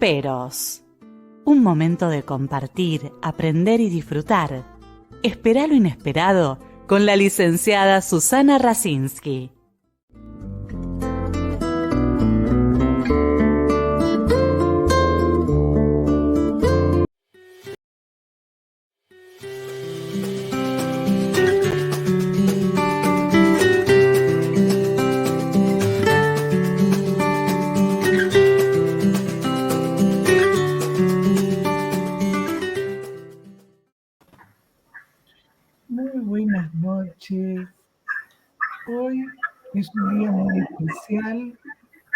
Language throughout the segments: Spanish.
peros. Un momento de compartir, aprender y disfrutar. Espera lo inesperado con la licenciada Susana Rasinski. Buenas noches. Hoy es un día muy especial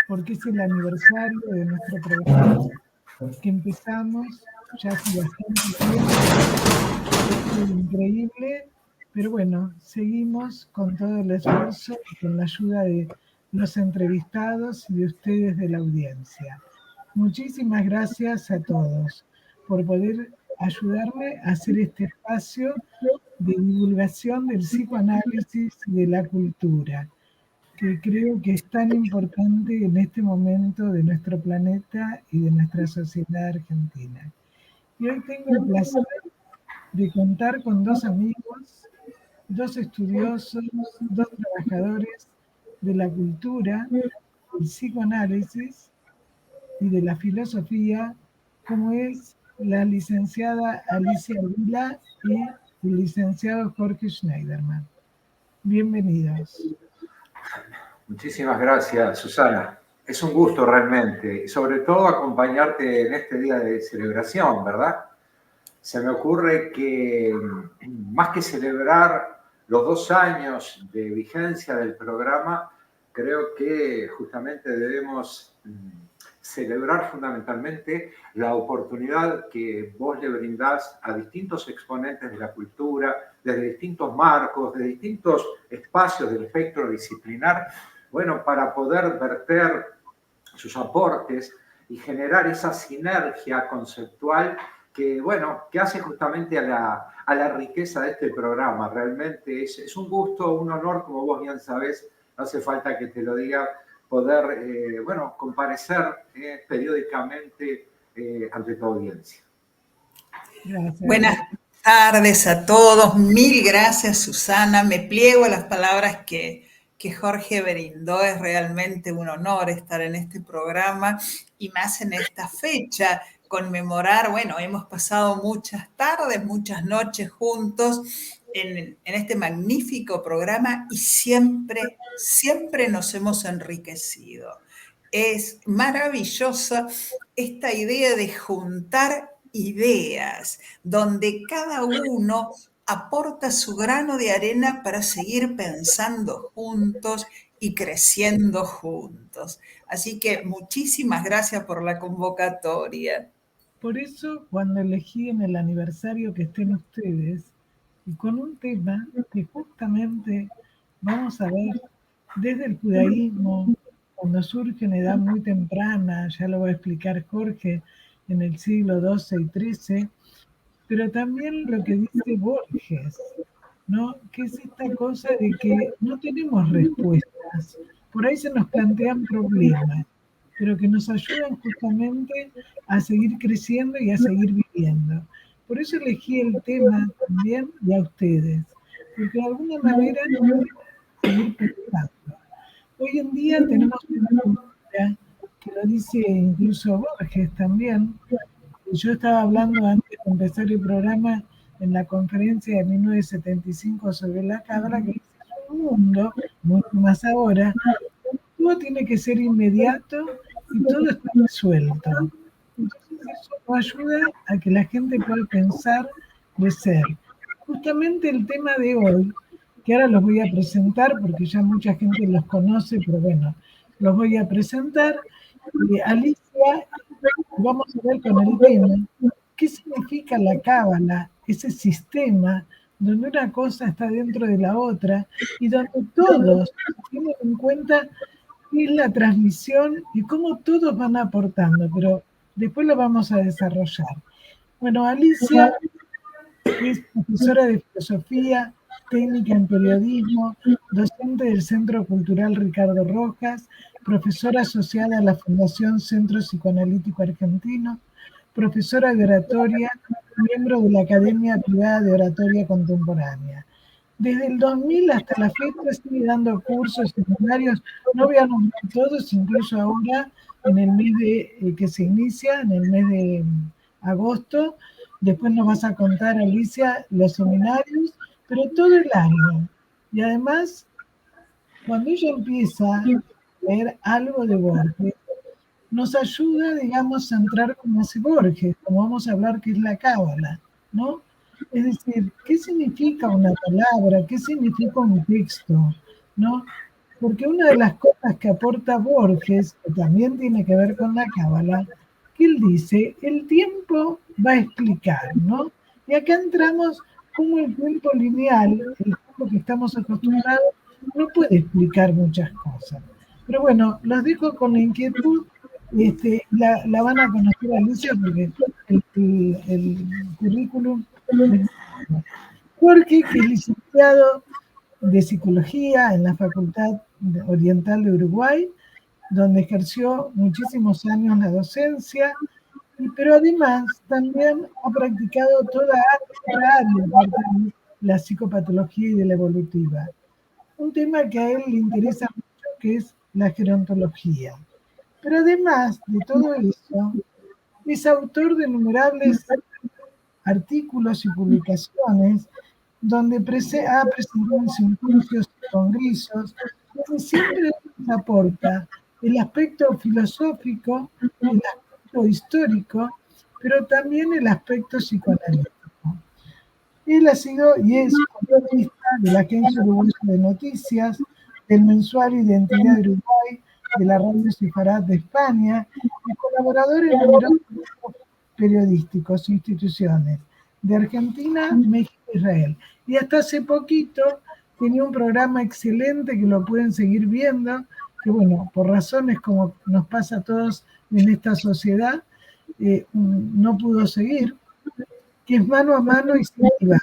porque es el aniversario de nuestro programa que empezamos ya hace bastante tiempo. Es increíble, pero bueno, seguimos con todo el esfuerzo y con la ayuda de los entrevistados y de ustedes de la audiencia. Muchísimas gracias a todos por poder ayudarme a hacer este espacio de divulgación del psicoanálisis y de la cultura, que creo que es tan importante en este momento de nuestro planeta y de nuestra sociedad argentina. Y hoy tengo el placer de contar con dos amigos, dos estudiosos, dos trabajadores de la cultura, del psicoanálisis y de la filosofía, como es la licenciada Alicia Vila y el licenciado Jorge Schneiderman. Bienvenidos. Muchísimas gracias, Susana. Es un gusto realmente, y sobre todo acompañarte en este día de celebración, ¿verdad? Se me ocurre que más que celebrar los 2 años de vigencia del programa, creo que justamente debemos celebrar fundamentalmente la oportunidad que vos le brindás a distintos exponentes de la cultura, desde distintos marcos, de distintos espacios del espectro disciplinar, bueno, para poder verter sus aportes y generar esa sinergia conceptual que, bueno, que hace justamente a la riqueza de este programa. Realmente es un gusto, un honor, como vos bien sabés, no hace falta que te lo diga, poder, bueno, comparecer periódicamente ante tu audiencia. Gracias. Buenas tardes a todos. Mil gracias, Susana. Me pliego a las palabras que Jorge brindó. Es realmente un honor estar en este programa y más en esta fecha, conmemorar, bueno, hemos pasado muchas tardes, muchas noches juntos en este magnífico programa y siempre nos hemos enriquecido. Es maravillosa esta idea de juntar ideas, donde cada uno aporta su grano de arena para seguir pensando juntos y creciendo juntos. Así que muchísimas gracias por la convocatoria. Por eso, cuando elegí en el aniversario que estén ustedes, y con un tema que justamente vamos a ver desde el judaísmo, cuando surge en edad muy temprana, ya lo va a explicar Jorge, en el siglo XII y XIII, pero también lo que dice Borges, ¿no? Que es esta cosa de que no tenemos respuestas, por ahí se nos plantean problemas, pero que nos ayudan justamente a seguir creciendo y a seguir viviendo. Por eso elegí el tema también y a ustedes, porque de alguna manera nos podemos seguir pensando. Hoy en día tenemos una cultura que lo dice incluso Borges también. Yo estaba hablando antes de empezar el programa en la conferencia de 1975 sobre la cabra, que dice un mundo, mucho más ahora, todo tiene que ser inmediato y todo está resuelto. Entonces eso nos ayuda a que la gente pueda pensar, crecer. Justamente el tema de hoy, que ahora los voy a presentar porque ya mucha gente los conoce, pero bueno, los voy a presentar. Alicia, vamos a ver con el tema, ¿qué significa la cábala? Ese sistema donde una cosa está dentro de la otra y donde todos tienen en cuenta qué es la transmisión y cómo todos van aportando, pero después lo vamos a desarrollar. Bueno, Alicia es profesora de filosofía, técnica en periodismo, docente del Centro Cultural Ricardo Rojas, profesora asociada a la Fundación Centro Psicoanalítico Argentino, profesora de oratoria, miembro de la Academia Privada de Oratoria Contemporánea. Desde el 2000 hasta la fecha sigue dando cursos, seminarios, no voy a nombrar todos, incluso ahora en el mes que se inicia, en el mes de agosto. Después nos vas a contar, Alicia, los seminarios, pero todo el año. Y además, cuando ella empieza a leer algo de Borges, nos ayuda, digamos, a entrar como hace Borges, como vamos a hablar que es la cábala, ¿no? Es decir, ¿qué significa una palabra? ¿Qué significa un texto? ¿No? Porque una de las cosas que aporta Borges, que también tiene que ver con la cábala, que él dice, el tiempo va a explicar, ¿no? Y acá entramos como el tiempo lineal, el tiempo que estamos acostumbrados, no puede explicar muchas cosas. Pero bueno, los dejo con la inquietud. La van a conocer a Alicia porque el currículum. Jorge, que es licenciado de Psicología en la Facultad Oriental de Uruguay, donde ejerció muchísimos años la docencia, pero además también ha practicado toda otra área, la psicopatología y de la evolutiva. Un tema que a él le interesa mucho, que es la gerontología. Pero además de todo eso, es autor de innumerables artículos y publicaciones donde ha presentado en simposios y congresos, donde siempre nos aporta el aspecto filosófico, el aspecto histórico, pero también el aspecto psicoanalítico. Él ha sido y es columnista de la Agencia Uruguaya de Noticias, del mensual Identidad de Uruguay, de la Radio Sefarad de España, y colaborador en numerosos grupos periodísticos e instituciones de Argentina, México e Israel. Y hasta hace poquito tenía un programa excelente que lo pueden seguir viendo, que bueno, por razones como nos pasa a todos en esta sociedad, no pudo seguir, que es Mano a Mano y Sin Diván,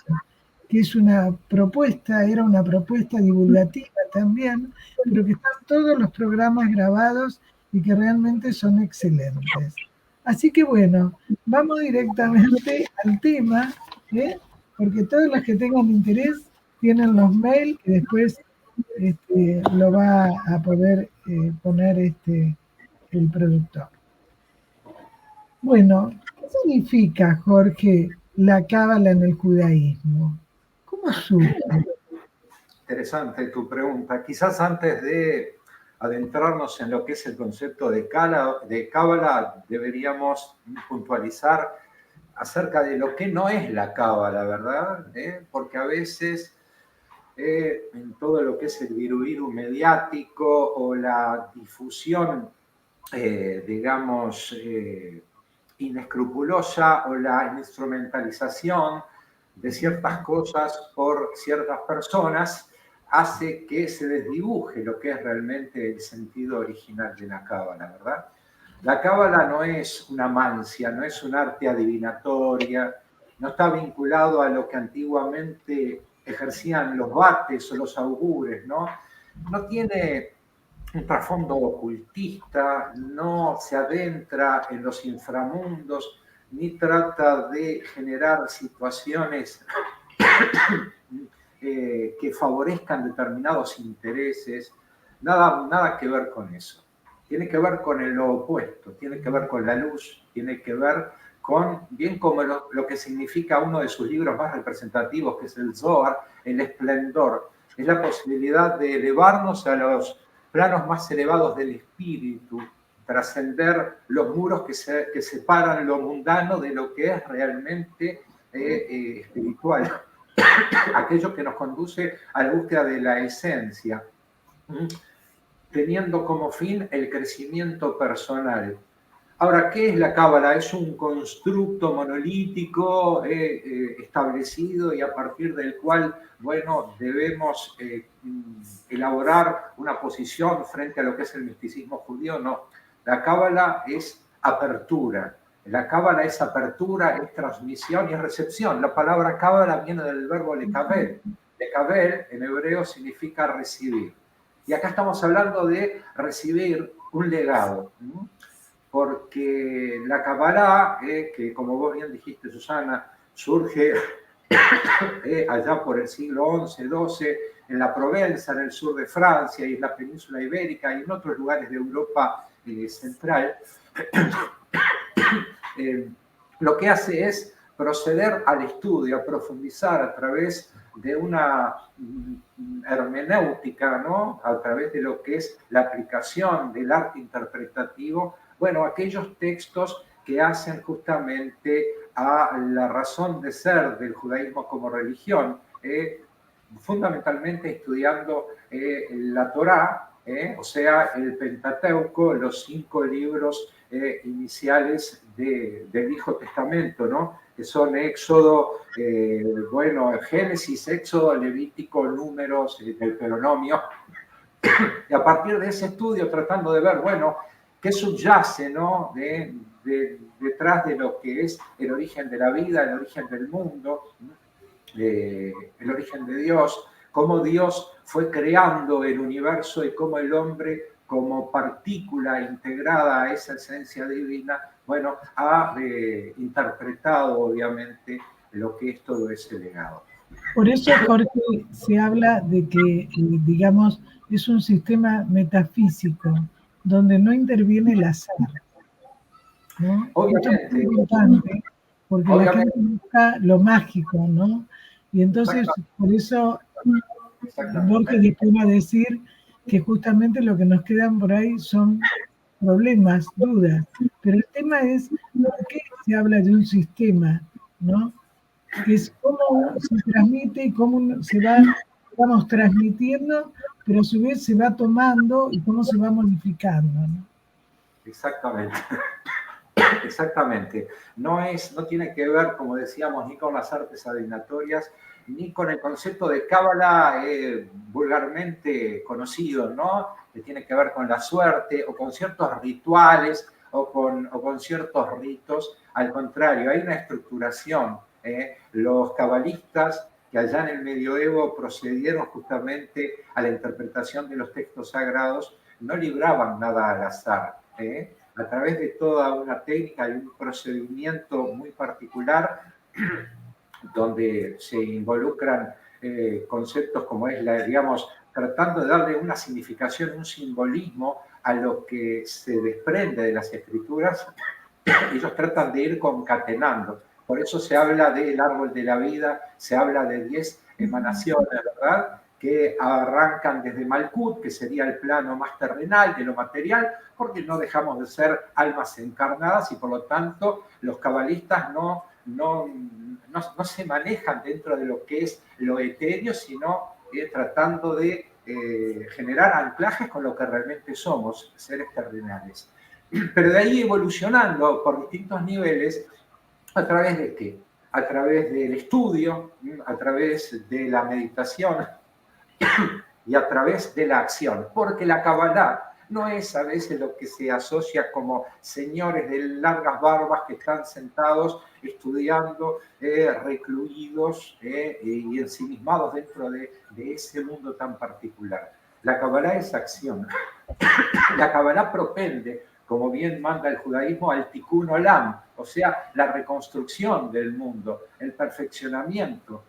que es una propuesta, era una propuesta divulgativa también, pero que están todos los programas grabados y que realmente son excelentes. Así que bueno, vamos directamente al tema, porque todos los que tengan interés tienen los mails que después lo va a poder poner el productor. Bueno, ¿qué significa, Jorge, la cábala en el judaísmo? ¿Cómo surge? Interesante tu pregunta. Quizás antes de adentrarnos en lo que es el concepto de cábala, deberíamos puntualizar acerca de lo que no es la cábala, ¿verdad? Porque a veces en todo lo que es el viruiru mediático o la difusión, digamos, inescrupulosa o la instrumentalización de ciertas cosas por ciertas personas hace que se desdibuje lo que es realmente el sentido original de la cábala, ¿verdad? La cábala no es una mancia, no es un arte adivinatoria, no está vinculado a lo que antiguamente ejercían los vates o los augures, ¿no? No tiene un trasfondo ocultista, no se adentra en los inframundos, ni trata de generar situaciones que favorezcan determinados intereses, nada que ver con eso. Tiene que ver con lo opuesto, tiene que ver con la luz, tiene que ver con, bien como lo que significa uno de sus libros más representativos, que es el Zohar, el esplendor. Es la posibilidad de elevarnos a los planos más elevados del espíritu, trascender los muros que separan lo mundano de lo que es realmente espiritual, aquello que nos conduce a la búsqueda de la esencia, teniendo como fin el crecimiento personal. Ahora, ¿qué es la cábala? Es un constructo monolítico establecido y a partir del cual, bueno, debemos elaborar una posición frente a lo que es el misticismo judío. No, la cábala es apertura. La cábala es apertura, es transmisión y es recepción. La palabra cábala viene del verbo lekabel. Lekabel en hebreo significa recibir. Y acá estamos hablando de recibir un legado, ¿no? Porque la Kabbalah, que como vos bien dijiste, Susana, surge allá por el siglo XI, XII, en la Provenza, en el sur de Francia y en la península ibérica y en otros lugares de Europa central, lo que hace es proceder al estudio, a profundizar a través de una hermenéutica, ¿no? A través de lo que es la aplicación del arte interpretativo, bueno, aquellos textos que hacen justamente a la razón de ser del judaísmo como religión, fundamentalmente estudiando la Torá, o sea, el Pentateuco, los 5 libros iniciales del Viejo Testamento, ¿no? Que son Éxodo, Génesis, Éxodo, Levítico, Números, el Deuteronomio. Y a partir de ese estudio, tratando de ver, bueno, qué subyace, ¿no? Detrás de lo que es el origen de la vida, el origen del mundo, el origen de Dios, cómo Dios fue creando el universo y cómo el hombre, como partícula integrada a esa esencia divina, bueno, ha interpretado obviamente lo que es todo ese legado. Por eso, Jorge, se habla de que, digamos, es un sistema metafísico donde no interviene el azar, ¿no? Obviamente. Esto es muy importante porque la gente busca lo mágico, ¿no? Y entonces, por eso, Borges después va a decir que justamente lo que nos quedan por ahí son problemas, dudas. Pero el tema es, ¿por qué se habla de un sistema, ¿no? Que es cómo se transmite y cómo se va, vamos transmitiendo, pero a su vez se va tomando y cómo se va modificando, ¿no? Exactamente. Exactamente. No tiene que ver, como decíamos, ni con las artes adivinatorias, ni con el concepto de cábala vulgarmente conocido, ¿no? Que tiene que ver con la suerte o con ciertos rituales o con ciertos ritos. Al contrario, hay una estructuración. Los cabalistas que allá en el medioevo procedieron justamente a la interpretación de los textos sagrados, no libraban nada al azar. A través de toda una técnica y un procedimiento muy particular, donde se involucran conceptos como es digamos, tratando de darle una significación, un simbolismo a lo que se desprende de las escrituras, ellos tratan de ir concatenando. Por eso se habla del árbol de la vida, se habla de 10 emanaciones, ¿verdad?, que arrancan desde Malkut, que sería el plano más terrenal de lo material, porque no dejamos de ser almas encarnadas y por lo tanto los cabalistas no se manejan dentro de lo que es lo etéreo, sino tratando de generar anclajes con lo que realmente somos, seres terrenales. Pero de ahí evolucionando por distintos niveles, ¿a través de qué? A través del estudio, a través de la meditación y a través de la acción, porque la Kabbalah no es a veces lo que se asocia como señores de largas barbas que están sentados estudiando, recluidos y ensimismados dentro de ese mundo tan particular. La Kabbalah es acción. La Kabbalah propende, como bien manda el judaísmo, al tikkun olam, o sea, la reconstrucción del mundo, el perfeccionamiento,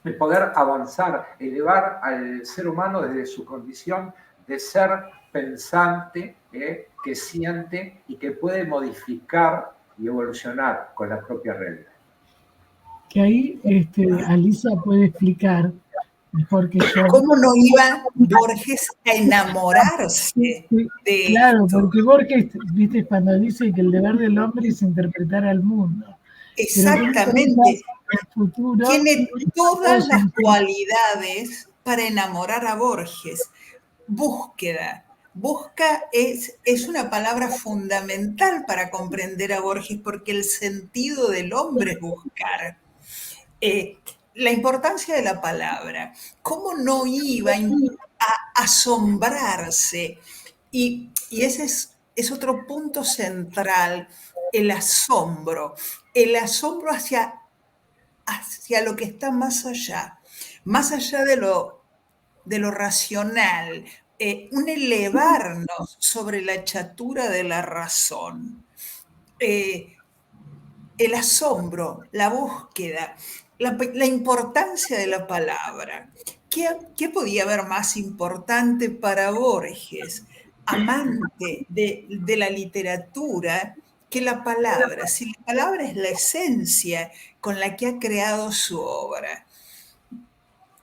el poder avanzar, elevar al ser humano desde su condición de ser pensante, que siente y que puede modificar y evolucionar con la propia realidad. Que ahí Alisa puede explicar mejor que yo. ¿Cómo no iba Borges a enamorarse de Claro, esto? porque Borges, viste, cuando dice que el deber del hombre es interpretar al mundo. Exactamente. El futuro, tiene todas las cualidades para enamorar a Borges. Búsqueda. Busca es una palabra fundamental para comprender a Borges porque el sentido del hombre es buscar. La importancia de la palabra. ¿Cómo no iba a asombrarse? Y ese es otro punto central, el asombro. El asombro hacia lo que está más allá de lo racional, un elevarnos sobre la chatura de la razón. El asombro, la búsqueda, la importancia de la palabra. ¿Qué podía haber más importante para Borges, amante de la literatura, que la palabra? Si la palabra es la esencia con la que ha creado su obra,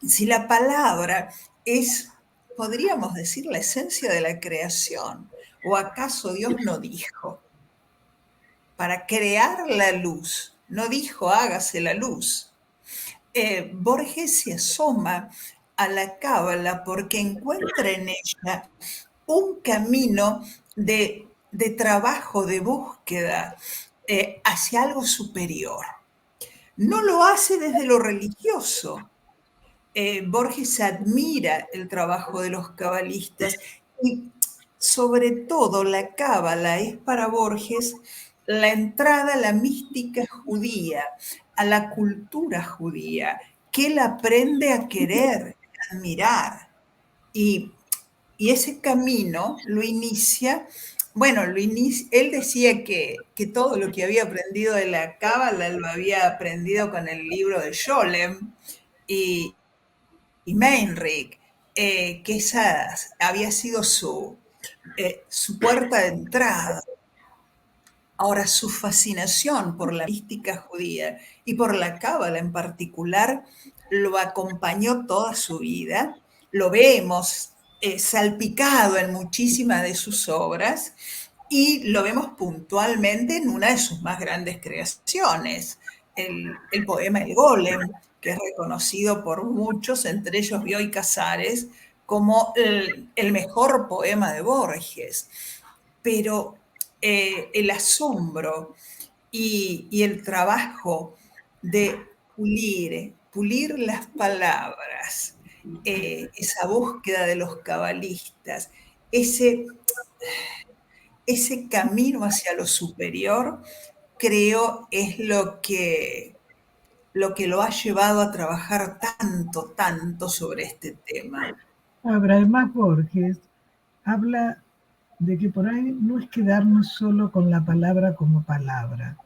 si la palabra es, podríamos decir, la esencia de la creación, ¿o acaso Dios no dijo? Para crear la luz. No dijo hágase la luz. Borges se asoma a la cábala porque encuentra en ella un camino de trabajo, de búsqueda hacia algo superior. No lo hace desde lo religioso. Borges admira el trabajo de los cabalistas y sobre todo la cábala es para Borges la entrada a la mística judía, a la cultura judía, que él aprende a querer, a admirar. Y, y ese camino lo inicia, bueno, él decía que todo lo que había aprendido de la cábala lo había aprendido con el libro de Scholem y Meinrich, que esa había sido su puerta de entrada. Ahora, su fascinación por la mística judía y por la cábala en particular lo acompañó toda su vida. Lo vemos salpicado en muchísimas de sus obras y lo vemos puntualmente en una de sus más grandes creaciones, el poema El Golem, que es reconocido por muchos, entre ellos Bioy Casares, como el mejor poema de Borges. Pero el asombro y el trabajo de pulir las palabras, esa búsqueda de los cabalistas, ese camino hacia lo superior, creo es lo que lo ha llevado a trabajar tanto sobre este tema. Además, Borges habla de que por ahí no es quedarnos solo con la palabra como palabra.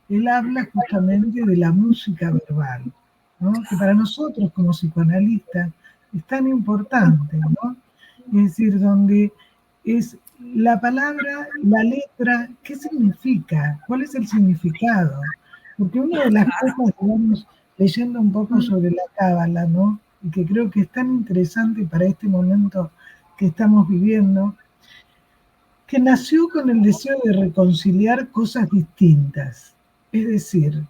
Él habla justamente de la música verbal, ¿no? Que para nosotros como psicoanalistas es tan importante, ¿no? Es decir, donde es la palabra, la letra, ¿qué significa? ¿Cuál es el significado? Porque una de las cosas, digamos, leyendo un poco sobre la cábala, ¿no? Y que creo que es tan interesante para este momento que estamos viviendo, que nació con el deseo de reconciliar cosas distintas. Es decir,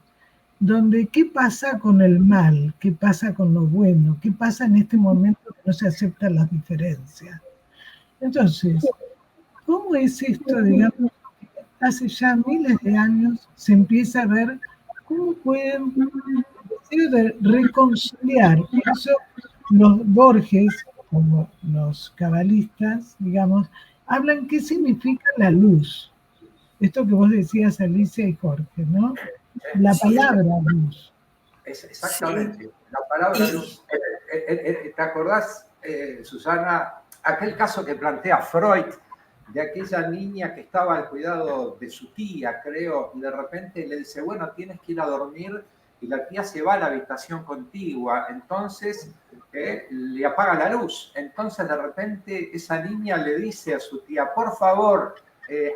donde qué pasa con el mal, qué pasa con lo bueno, qué pasa en este momento que no se aceptan las diferencias. Entonces, ¿cómo es esto, digamos, hace ya miles de años se empieza a ver cómo pueden reconciliar? Por eso los Borges, como los cabalistas, digamos, hablan qué significa la luz. Esto que vos decías, Alicia y Jorge, ¿no? La palabra luz. Exactamente, la palabra luz. ¿Te acordás, Susana, aquel caso que plantea Freud de aquella niña que estaba al cuidado de su tía, creo, y de repente le dice, bueno, tienes que ir a dormir, y la tía se va a la habitación contigua, entonces le apaga la luz. Entonces de repente esa niña le dice a su tía, por favor,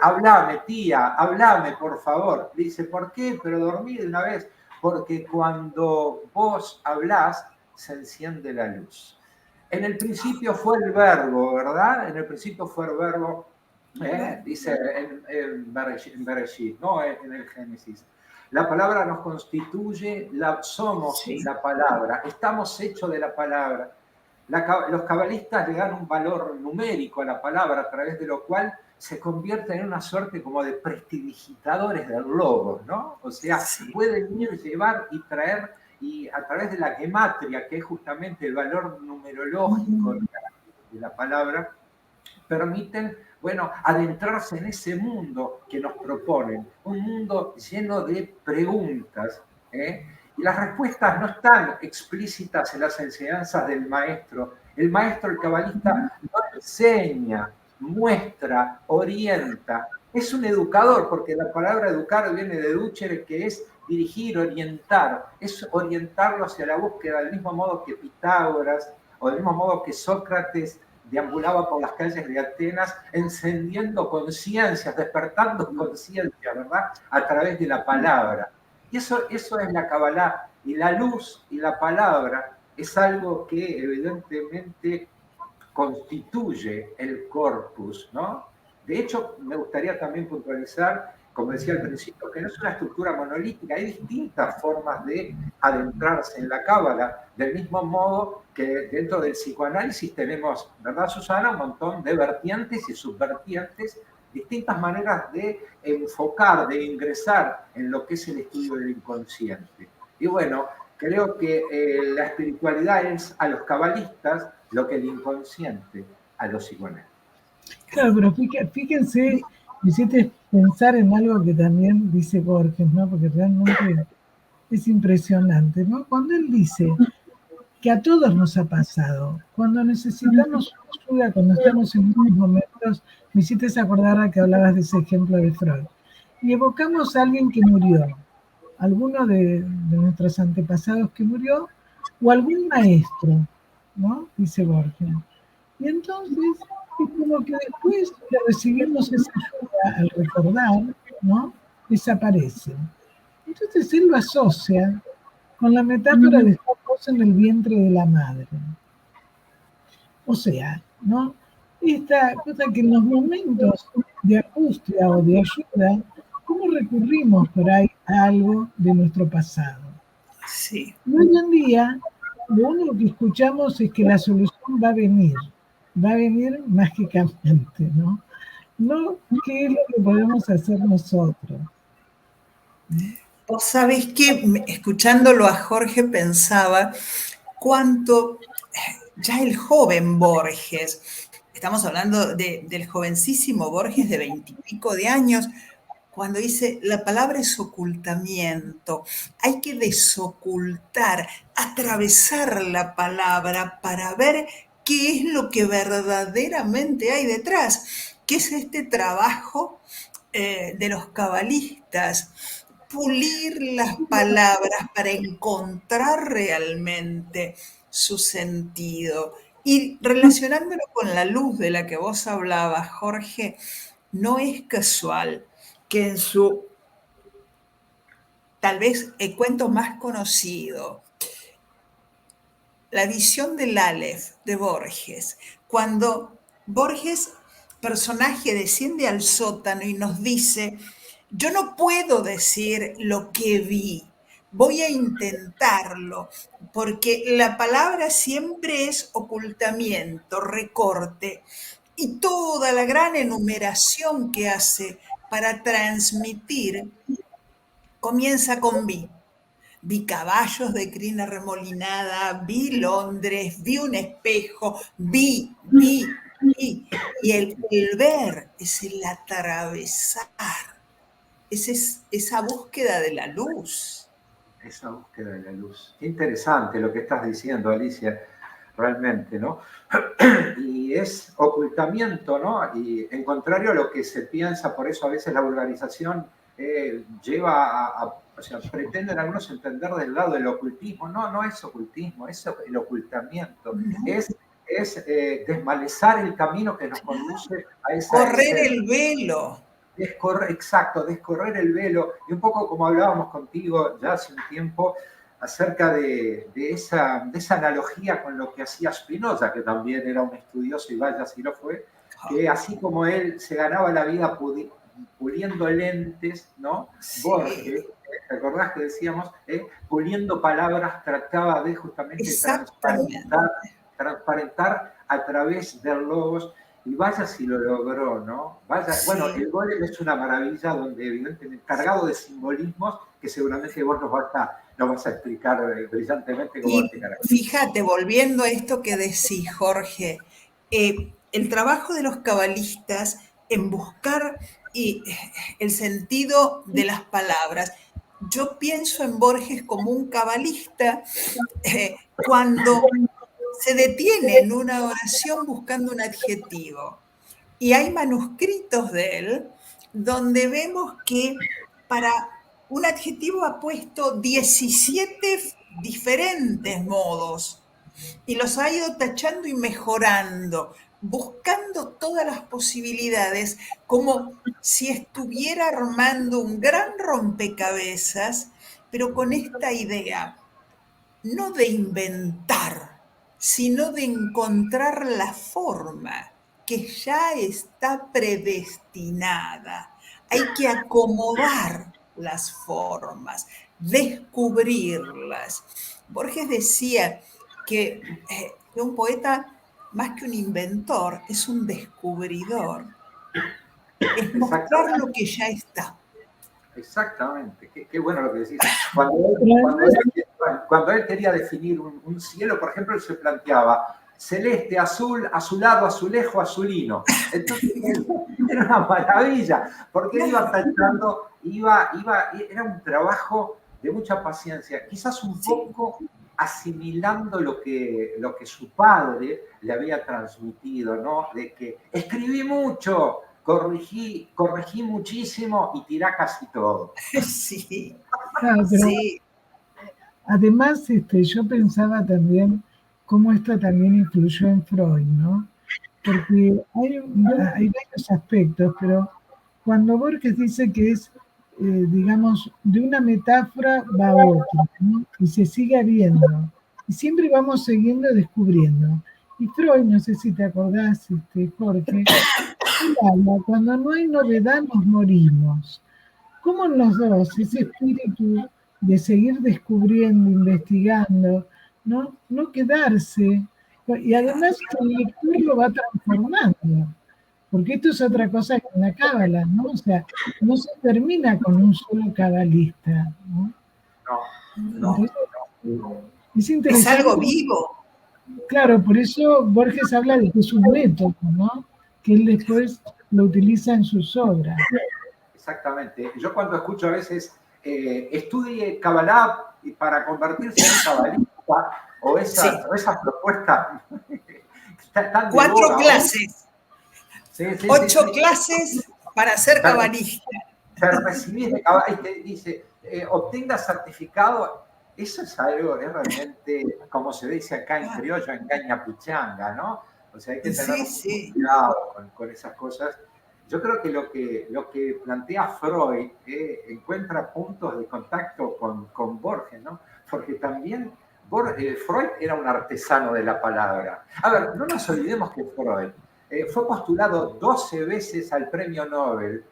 hablame, tía, hablame, por favor. Le dice, ¿por qué? Pero dormí de una vez. Porque cuando vos hablás, se enciende la luz. En el principio fue el verbo, ¿verdad? En el principio fue el verbo, dice en Bereshit, no en el Génesis. La palabra nos constituye, somos la palabra, estamos hechos de la palabra. Los cabalistas le dan un valor numérico a la palabra, a través de lo cual se convierten en una suerte como de prestidigitadores del logos, ¿no? O sea, pueden ir, llevar y traer, y a través de la gematria, que es justamente el valor numerológico de la palabra, permiten, bueno, adentrarse en ese mundo que nos proponen, un mundo lleno de preguntas, y las respuestas no están explícitas en las enseñanzas del maestro El maestro, el cabalista, no enseña, muestra, orienta. Es un educador, porque la palabra educar viene de ducere, que es dirigir, orientar. Es orientarlo hacia la búsqueda, del mismo modo que Pitágoras, o del mismo modo que Sócrates deambulaba por las calles de Atenas encendiendo conciencias, despertando conciencia, ¿verdad? A través de la palabra. Y eso es la Kabbalah. Y la luz y la palabra es algo que evidentemente constituye el corpus, ¿no? De hecho, me gustaría también puntualizar, como decía al principio, que no es una estructura monolítica, hay distintas formas de adentrarse en la Cábala, del mismo modo que dentro del psicoanálisis tenemos, ¿verdad, Susana?, un montón de vertientes y subvertientes, distintas maneras de enfocar, de ingresar en lo que es el estudio del inconsciente. Y bueno, creo que la espiritualidad es a los cabalistas lo que el inconsciente a los psicoanalistas. Claro, pero fíjense, me hiciste pensar en algo que también dice Borges, ¿no? Porque realmente es impresionante, ¿no? Cuando él dice que a todos nos ha pasado, cuando necesitamos ayuda, cuando estamos en unos momentos, me hiciste acordar a que hablabas de ese ejemplo de Freud, y evocamos a alguien que murió, alguno de nuestros antepasados que murió, o algún maestro, ¿no? Dice Borges. Y entonces es como que después de recibirnos esa ayuda al recordar, ¿no? Desaparece. Entonces él lo asocia con la metáfora de estar en el vientre de la madre. O sea, ¿no? Esta cosa que en los momentos de angustia o de ayuda, ¿cómo recurrimos por ahí a algo de nuestro pasado? Sí. Y hoy en día, lo único que escuchamos es que la solución va a venir mágicamente, ¿no? No, ¿qué es lo que podemos hacer nosotros? Vos sabés que, escuchándolo a Jorge, pensaba cuánto ya el joven Borges, estamos hablando del jovencísimo Borges de 20 y pico de años, cuando dice, la palabra es ocultamiento, hay que desocultar, atravesar la palabra para ver qué es lo que verdaderamente hay detrás, qué es este trabajo de los cabalistas, pulir las palabras para encontrar realmente su sentido. Y relacionándolo con la luz de la que vos hablabas, Jorge, no es casual que en su, tal vez, el cuento más conocido, La visión del Aleph de Borges, cuando Borges, personaje, desciende al sótano y nos dice, yo no puedo decir lo que vi, voy a intentarlo, porque la palabra siempre es ocultamiento, recorte, y toda la gran enumeración que hace para transmitir comienza con vi. Vi caballos de crina remolinada, vi Londres, vi un espejo, vi. Y el ver es el atravesar, es esa búsqueda de la luz. Esa búsqueda de la luz. Qué interesante lo que estás diciendo, Alicia, realmente, ¿no? Y es ocultamiento, ¿no? Y en contrario a lo que se piensa, por eso a veces la vulgarización lleva o sea, pretenden algunos entender del lado del ocultismo. No, no es ocultismo, es el ocultamiento. No. Es desmalezar el camino que nos conduce a esa... Correr el velo. Exacto, descorrer el velo. Y un poco como hablábamos contigo ya hace un tiempo acerca de esa analogía con lo que hacía Spinoza, que también era un estudioso y vaya si lo fue, que así como él se ganaba la vida puliendo lentes, ¿no? Sí. Borges, ¿te acordás que decíamos? Puliendo palabras, trataba de justamente transparentar a través del logos, y vaya si lo logró, ¿no? Vaya, sí. Bueno, el Golem es una maravilla donde evidentemente cargado de simbolismos que seguramente vos nos vas a explicar brillantemente cómo y fíjate, volviendo a esto que decís, Jorge, el trabajo de los cabalistas en buscar el sentido de las palabras. Yo pienso en Borges como un cabalista cuando se detiene en una oración buscando un adjetivo. Y hay manuscritos de él donde vemos que para un adjetivo ha puesto 17 diferentes modos y los ha ido tachando y mejorando, buscando todas las posibilidades, como si estuviera armando un gran rompecabezas, pero con esta idea, no de inventar, sino de encontrar la forma que ya está predestinada. Hay que acomodar las formas, descubrirlas. Borges decía que un poeta, más que un inventor, es un descubridor. Es mostrar lo que ya está. Exactamente, qué bueno lo que decís. Cuando él quería definir un cielo, por ejemplo, él se planteaba celeste, azul, azulado, azulejo, azulino. Entonces era una maravilla, porque él iba tachando, era un trabajo de mucha paciencia, quizás un poco asimilando lo que su padre le había transmitido, ¿no? De que escribí mucho, corregí muchísimo y tirá casi todo. Sí. Claro, pero Sí. además yo pensaba también cómo esto también influyó en Freud, ¿no? Porque hay varios aspectos, pero cuando Borges dice que es, digamos, de una metáfora va a otra, ¿no? Y se sigue viendo, y siempre vamos siguiendo descubriendo. Y Freud, no sé si te acordás, Jorge, él habla, cuando no hay novedad nos morimos. ¿Cómo en los dos ese espíritu de seguir descubriendo, investigando, no quedarse? Y además que el lector lo va transformando, porque esto es otra cosa que en la cábala, ¿no? O sea, no se termina con un solo cabalista, ¿no? No. Entonces, es Es interesante. algo vivo. Claro, por eso Borges habla de que es un método, ¿no? Que él después lo utiliza en sus obras. Exactamente. Yo cuando escucho a veces, estudie Kabbalah para convertirse en cabalista, o esas propuestas tan de 4 boga, clases. Sí, 8 clases para ser cabalista. Te recibís de cabalista y dice, obtenga certificado. Eso es algo, es realmente, como se dice acá en criollo, engaña pichanga, ¿no? O sea, hay que tener mucho cuidado con esas cosas. Yo creo que lo que plantea Freud encuentra puntos de contacto con Borges, ¿no? Porque también Freud era un artesano de la palabra. A ver, no nos olvidemos que Freud fue postulado 12 veces al premio Nobel,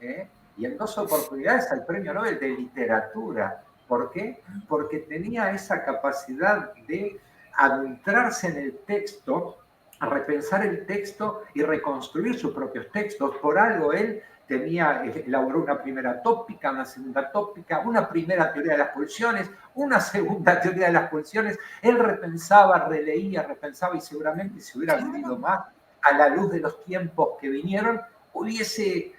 y en 2 oportunidades al premio Nobel de literatura. ¿Por qué? Porque tenía esa capacidad de adentrarse en el texto, a repensar el texto y reconstruir sus propios textos. Por algo él elaboró una primera tópica, una segunda tópica, una primera teoría de las pulsiones, una segunda teoría de las pulsiones. Él repensaba, releía, repensaba, y seguramente si hubiera vivido más a la luz de los tiempos que vinieron, hubiese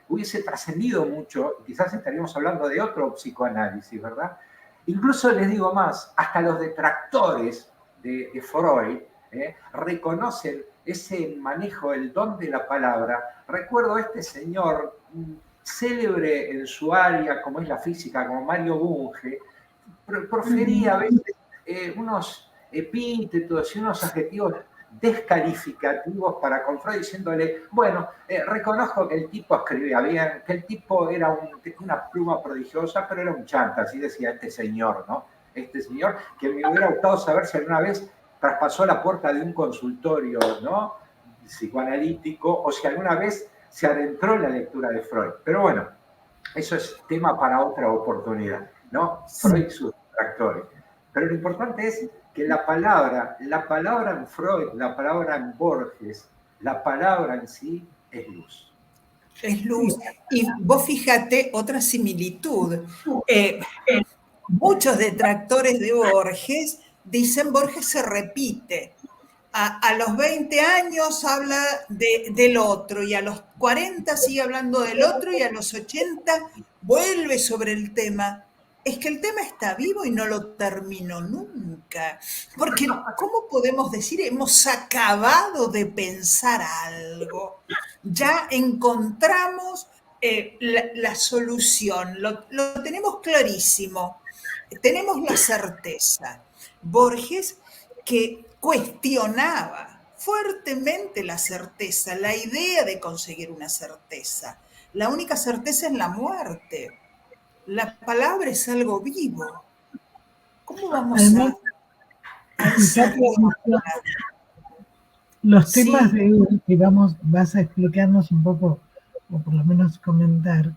trascendido mucho, y quizás estaríamos hablando de otro psicoanálisis, ¿verdad? Incluso les digo más, hasta los detractores de Freud reconocen ese manejo, el don de la palabra. Recuerdo a este señor célebre en su área, como es la física, como Mario Bunge, profería a veces unos epítetos y unos adjetivos descalificativos para con Freud, diciéndole, bueno, reconozco que el tipo escribía bien, que el tipo era una pluma prodigiosa, pero era un chanta, así decía este señor, ¿no? Este señor, que me hubiera gustado saber si alguna vez traspasó la puerta de un consultorio, ¿no? Psicoanalítico, o si alguna vez se adentró en la lectura de Freud. Pero bueno, eso es tema para otra oportunidad, ¿no? Freud y sus detractores. Pero lo importante es que la palabra en Freud, la palabra en Borges, la palabra en sí es luz. Es luz. Y vos fíjate otra similitud. Muchos detractores de Borges dicen Borges se repite. A los 20 años habla del otro, y a los 40 sigue hablando del otro, y a los 80 vuelve sobre el tema. es que el tema está vivo y no lo termino nunca. Porque ¿cómo podemos decir hemos acabado de pensar algo? Ya encontramos la solución, lo tenemos clarísimo, tenemos la certeza. Borges, que cuestionaba fuertemente la certeza, la idea de conseguir una certeza. La única certeza es la muerte. La palabra es algo vivo. ¿Cómo vamos Además, a fíjate, ensayarla? los temas Sí, de hoy que vas a explicarnos un poco, o por lo menos comentar,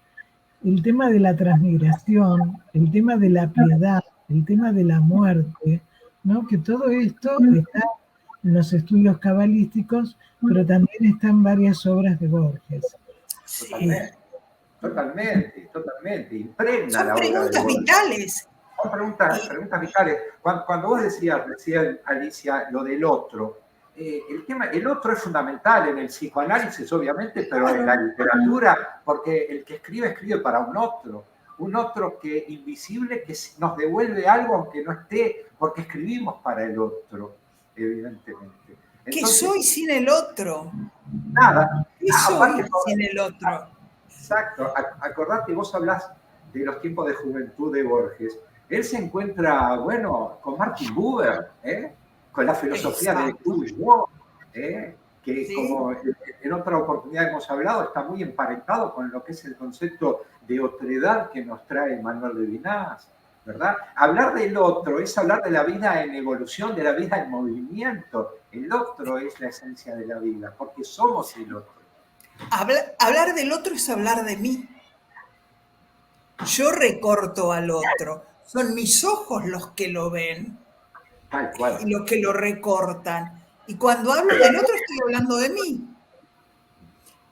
el tema de la transmigración, el tema de la piedad, el tema de la muerte, ¿no? Que todo esto está en los estudios cabalísticos, pero también está en varias obras de Borges. sí. Totalmente, totalmente, totalmente. Impregna Son la obra de preguntas Borges. vitales. Son preguntas, Y, preguntas vitales. Cuando vos decías recién, Alicia, lo del otro, el tema, el otro es fundamental en el psicoanálisis, obviamente, pero en la claro, literatura, porque el que escribe, escribe para un otro que invisible que nos devuelve algo aunque no esté, porque escribimos para el otro, evidentemente. ¿qué Entonces, soy sin el otro? nada, ¿Qué soy aparte, sin el otro? exacto, acordate, vos hablás de los tiempos de juventud de Borges. Él se encuentra, bueno, con Martin Buber, con la filosofía de Exacto. Foucault, que ¿Sí? como en otra oportunidad hemos hablado, está muy emparentado con lo que es el concepto de otredad que nos trae Manuel Levinas, ¿verdad? Hablar del otro es hablar de la vida en evolución, de la vida en movimiento. El otro es la esencia de la vida, porque somos el otro. Hablar del otro es hablar de mí. Yo recorto al otro. Son mis ojos los que lo ven Tal cual. y los que lo recortan. Y cuando hablo del otro estoy hablando de mí.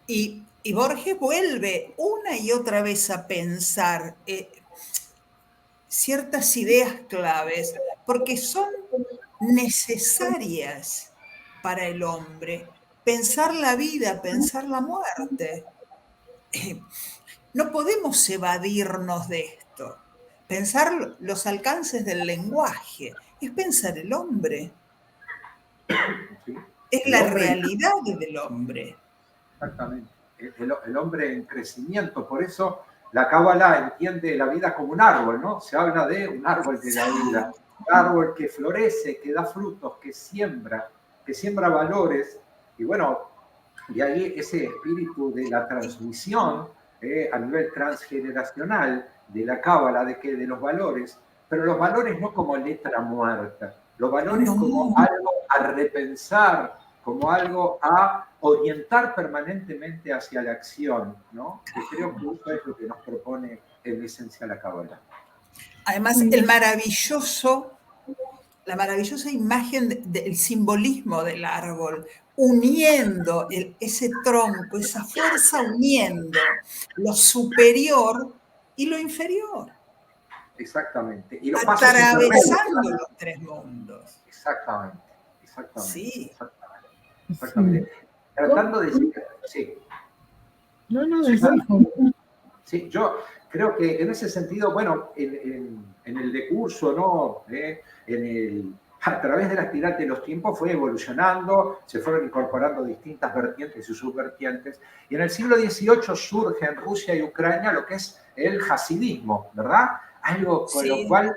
Y Borges vuelve una y otra vez a pensar ciertas ideas claves, porque son necesarias para el hombre. Pensar la vida, pensar la muerte. No podemos evadirnos de esto. Pensar los alcances del lenguaje es pensar el hombre, ¿Sí? es El la hombre, realidad del hombre. exactamente, el hombre en crecimiento, por eso la Cábala entiende la vida como un árbol, ¿no? Se habla de un árbol de la vida, un árbol que florece, que da frutos, que siembra valores, y bueno, de ahí ese espíritu de la transmisión a nivel transgeneracional de la Cábala, de los valores, pero los valores no como letra muerta, los valores como No, algo a repensar, como algo a orientar permanentemente hacia la acción, ¿no? Que creo que eso es lo que nos propone en esencia la Cábala. además la maravillosa imagen del simbolismo del árbol, uniendo ese tronco, esa fuerza uniendo lo superior y lo inferior, Exactamente. Y los pasos intermedios. atravesando los tres mundos. Exactamente, exactamente, Sí, exactamente, Sí. exactamente. Tratando de decir, sí, No, no, Susana, decís, Jorge. sí, yo creo que en ese sentido, bueno, en el decurso, ¿no? A través de la espiral de los tiempos fue evolucionando, se fueron incorporando distintas vertientes y subvertientes, y en el siglo XVIII surge en Rusia y Ucrania lo que es el hasidismo, ¿verdad? Algo con lo sí. cual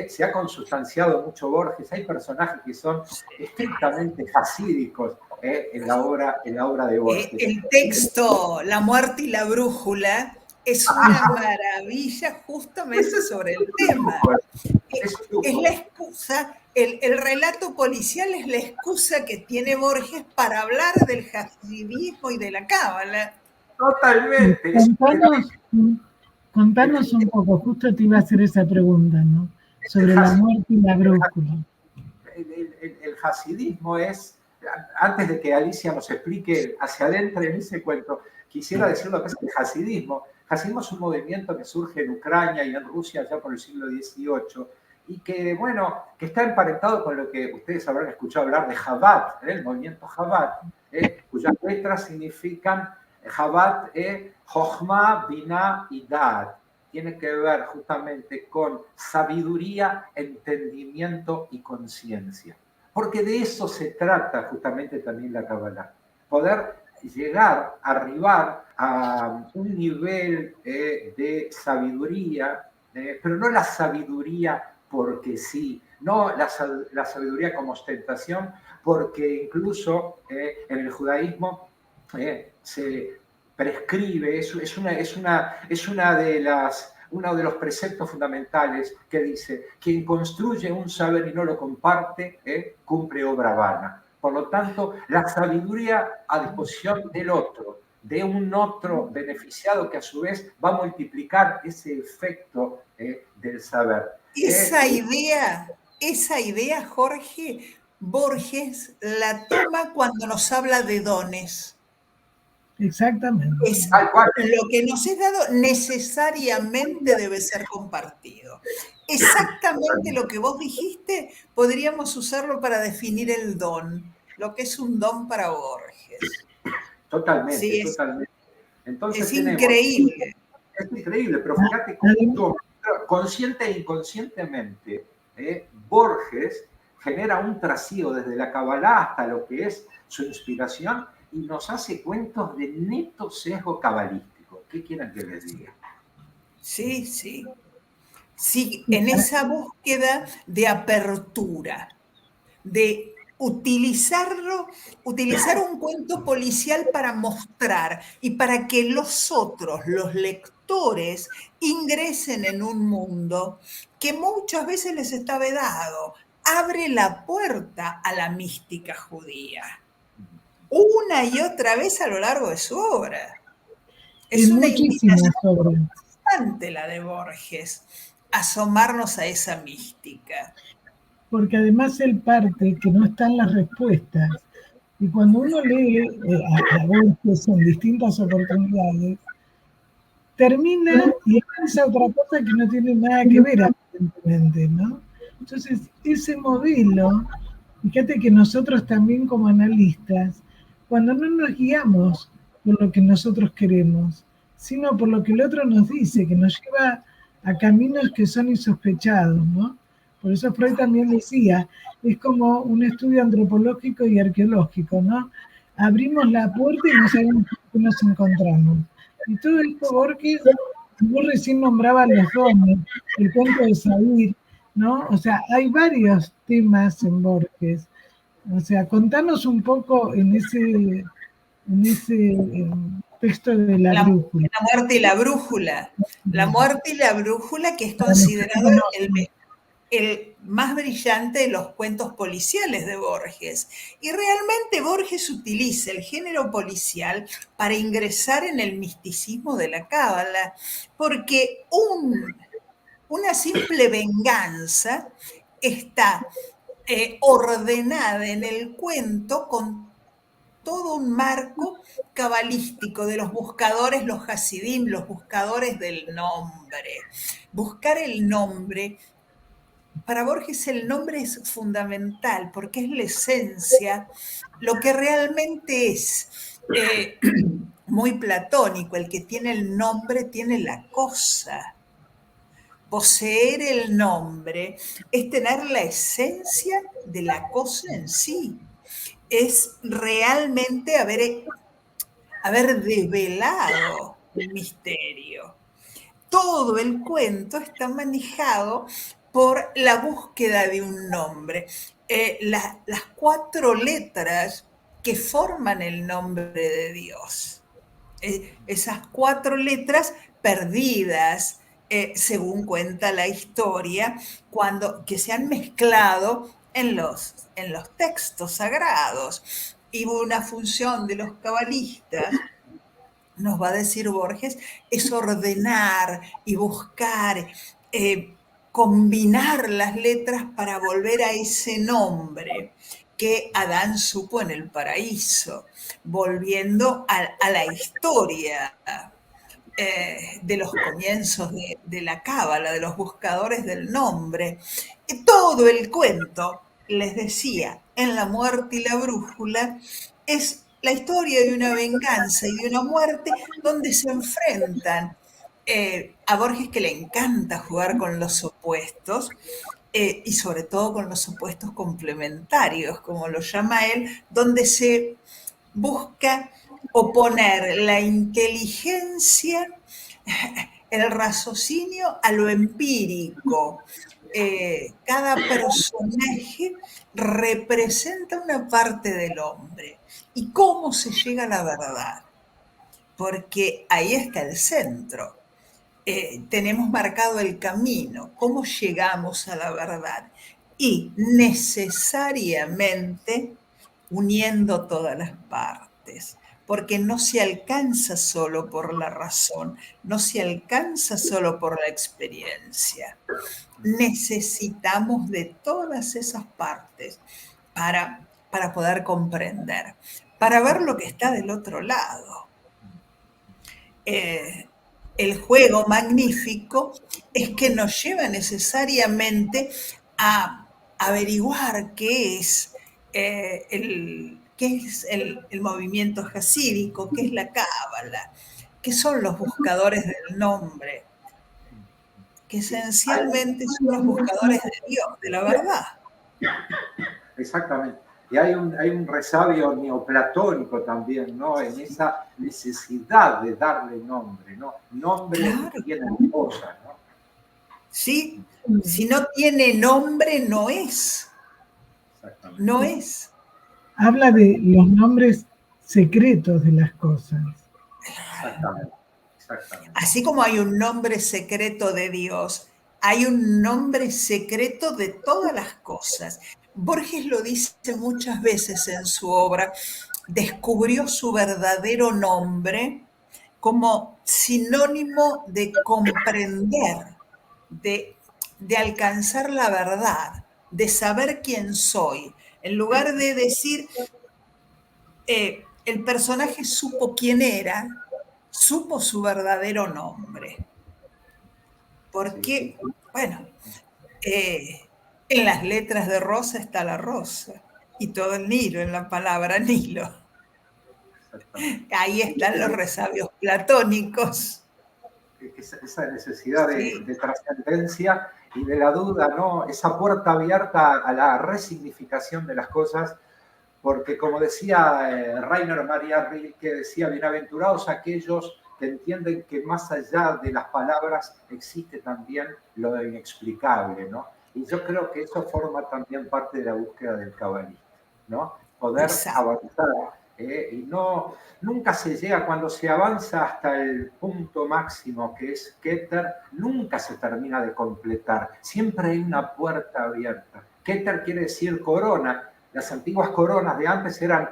se ha consustanciado mucho Borges. Hay personajes que son estrictamente hasídicos en la obra de Borges. El texto La muerte y la brújula es una maravilla justamente sobre el tema. Es un Es la lujo. excusa, el relato policial es la excusa que tiene Borges para hablar del hasidismo y de la cábala. Totalmente. Contanos un poco, justo te iba a hacer esa pregunta, ¿no? El, Sobre la muerte y la brújula. el hasidismo es, antes de que Alicia nos explique hacia adentro en ese cuento, quisiera decir lo que es el hasidismo. Hasidismo es un movimiento que surge en Ucrania y en Rusia ya por el siglo XVIII y que, bueno, que está emparentado con lo que ustedes habrán escuchado hablar de Chabad, el movimiento Chabad, cuyas letras significan Chabad, Jochma, Binah y Dad. tiene que ver justamente con sabiduría, entendimiento y conciencia. Porque de eso se trata justamente también la Kabbalah. Poder llegar, arribar a un nivel de sabiduría, pero no la sabiduría porque sí, no la sabiduría como ostentación, porque incluso en el judaísmo se prescribe, uno de los preceptos fundamentales que dice: quien construye un saber y no lo comparte, cumple obra vana. Por lo tanto, la sabiduría a disposición del otro, de un otro beneficiado que a su vez va a multiplicar ese efecto del saber. Esa idea, Jorge, Borges la toma cuando nos habla de dones. Exactamente. Es lo que nos es dado necesariamente debe ser compartido. Exactamente lo que vos dijiste, podríamos usarlo para definir el don, lo que es un don para Borges. Totalmente, Sí, totalmente. Entonces es tenemos, increíble. es increíble, pero fíjate cómo consciente e inconscientemente Borges genera un trasiego desde la Kabbalah hasta lo que es su inspiración y nos hace cuentos de neto sesgo cabalístico. ¿Qué quieren que les diga? Sí, sí. Sí, en esa búsqueda de apertura, de utilizar un cuento policial para mostrar y para que los otros, los lectores, ingresen en un mundo que muchas veces les está vedado. Abre la puerta a la mística judía, una y otra vez a lo largo de su obra. Es En una muchísimas invitación obras. constante la de Borges, asomarnos a esa mística. Porque además él parte que no están las respuestas. Y cuando uno lee a Borges en distintas oportunidades, termina y empieza otra cosa que no tiene nada que ver aparentemente, ¿no? Entonces, ese modelo, fíjate que nosotros también como analistas, cuando no nos guiamos por lo que nosotros queremos, sino por lo que el otro nos dice, que nos lleva a caminos que son insospechados, ¿no? Por eso Freud también decía, es como un estudio antropológico y arqueológico, ¿no? Abrimos la puerta y no sabemos qué nos encontramos. Y todo esto Borges, vos recién nombrabas los dones, el cuento de Sair, ¿no? O sea, hay varios temas en Borges. O sea, contanos un poco en ese texto de la brújula. La muerte y la brújula. La muerte y la brújula, que es considerado el más brillante de los cuentos policiales de Borges. Y realmente Borges utiliza el género policial para ingresar en el misticismo de la cábala, porque una simple venganza está ordenada en el cuento con todo un marco cabalístico de los buscadores, los hasidim, los buscadores del nombre. Buscar el nombre, para Borges el nombre es fundamental porque es la esencia, lo que realmente es muy platónico. El que tiene el nombre tiene la cosa. Poseer el nombre es tener la esencia de la cosa en sí. Es realmente haber develado un misterio. Todo el cuento está manejado por la búsqueda de un nombre. Las 4 letras que forman el nombre de Dios. Esas 4 letras perdidas, según cuenta la historia, que se han mezclado en los textos sagrados. Y una función de los cabalistas, nos va a decir Borges, es ordenar y buscar, combinar las letras para volver a ese nombre que Adán supo en el paraíso, volviendo a la historia de los comienzos de la cábala, de los buscadores del nombre. Todo el cuento, les decía, en La muerte y la brújula, es la historia de una venganza y de una muerte donde se enfrentan a Borges, que le encanta jugar con los opuestos, y sobre todo con los opuestos complementarios, como lo llama él, donde se busca oponer la inteligencia, el raciocinio a lo empírico. Cada personaje representa una parte del hombre. ¿Y cómo se llega a la verdad? Porque ahí está el centro. Tenemos marcado el camino, cómo llegamos a la verdad, y necesariamente uniendo todas las partes, porque no se alcanza solo por la razón, no se alcanza solo por la experiencia. Necesitamos de todas esas partes para poder comprender, para ver lo que está del otro lado. El juego magnífico es que nos lleva necesariamente a averiguar qué es el movimiento jasídico, qué es la cábala, qué son los buscadores del nombre, que esencialmente son los buscadores de Dios, de la verdad. Exactamente. Y hay un resabio neoplatónico también, ¿no? En esa necesidad de darle nombre, ¿no? Nombre Claro. tiene cosas, ¿no? Sí, si no tiene nombre, no es. Exactamente. No es. Habla de los nombres secretos de las cosas. Exactamente. Exactamente. Así como hay un nombre secreto de Dios, hay un nombre secreto de todas las cosas. Borges lo dice muchas veces en su obra, descubrió su verdadero nombre como sinónimo de comprender, de alcanzar la verdad, de saber quién soy. En lugar de decir, el personaje supo quién era, supo su verdadero nombre. Porque, bueno, en las letras de Rosa está la rosa y todo el Nilo en la palabra Nilo. Ahí están los resabios platónicos. Esa necesidad de trascendencia y de la duda, ¿no? Esa puerta abierta a la resignificación de las cosas, porque como decía Rainer Maria Rilke, decía, bienaventurados aquellos que entienden que más allá de las palabras existe también lo inexplicable, ¿no? Y yo creo que eso forma también parte de la búsqueda del cabalista, ¿no? Poder avanzar. Y nunca se llega, cuando se avanza hasta el punto máximo que es Keter, nunca se termina de completar. Siempre hay una puerta abierta. Keter quiere decir corona. Las antiguas coronas de antes eran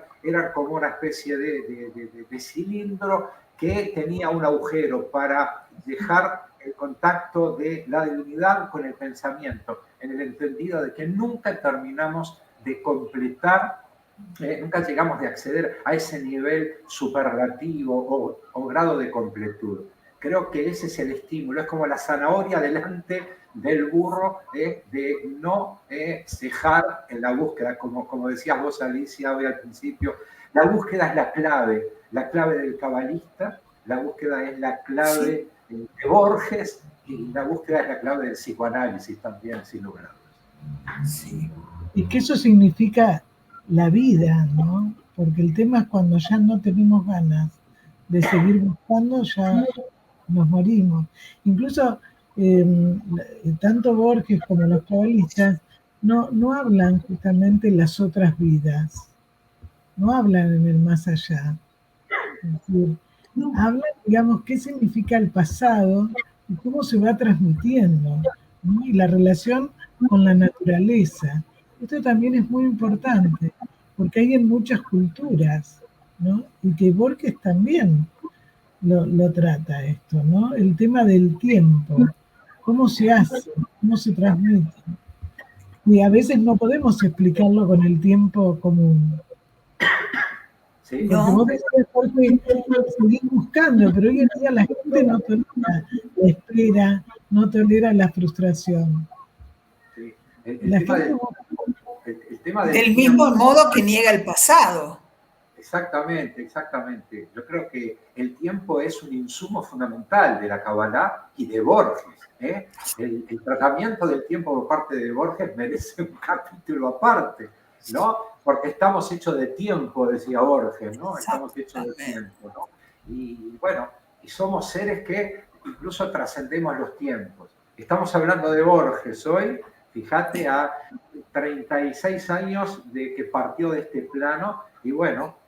como una especie de cilindro que tenía un agujero para dejar el contacto de la divinidad con el pensamiento, en el entendido de que nunca terminamos de completar, nunca llegamos de acceder a ese nivel superlativo o grado de completud. Creo que ese es el estímulo, es como la zanahoria delante del burro, de no cejar en la búsqueda, como decías vos, Alicia, hoy al principio. La búsqueda es la clave del cabalista, la búsqueda es la clave de Borges, y la búsqueda es la clave del psicoanálisis también, sin lugar a dudas. Sí. Y que eso significa la vida, ¿no? Porque el tema es cuando ya no tenemos ganas de seguir buscando, ya nos morimos. Incluso tanto Borges como los cabalistas no hablan justamente las otras vidas, no hablan en el más allá. Es decir, hablan, digamos, qué significa el pasado y cómo se va transmitiendo, ¿no? Y la relación con la naturaleza. Esto también es muy importante, porque hay en muchas culturas, ¿no? Y que Borges también lo trata esto, ¿no? El tema del tiempo, cómo se hace, cómo se transmite. Y a veces no podemos explicarlo con el tiempo común. Sí. Porque vos decías, porque seguís buscando, pero hoy en día la gente no tolera la espera, no tolera la frustración. Sí. La gente el tema del mismo modo que niega el pasado. exactamente, exactamente. Yo creo que el tiempo es un insumo fundamental de la Kabbalah y de Borges. ¿Eh? El tratamiento del tiempo por parte de Borges merece un capítulo aparte, ¿no? Porque estamos hechos de tiempo, decía Borges, ¿no? Estamos hechos de tiempo, ¿no? Y bueno, y somos seres que incluso trascendemos los tiempos. Estamos hablando de Borges hoy, fíjate, a 36 años de que partió de este plano, y bueno,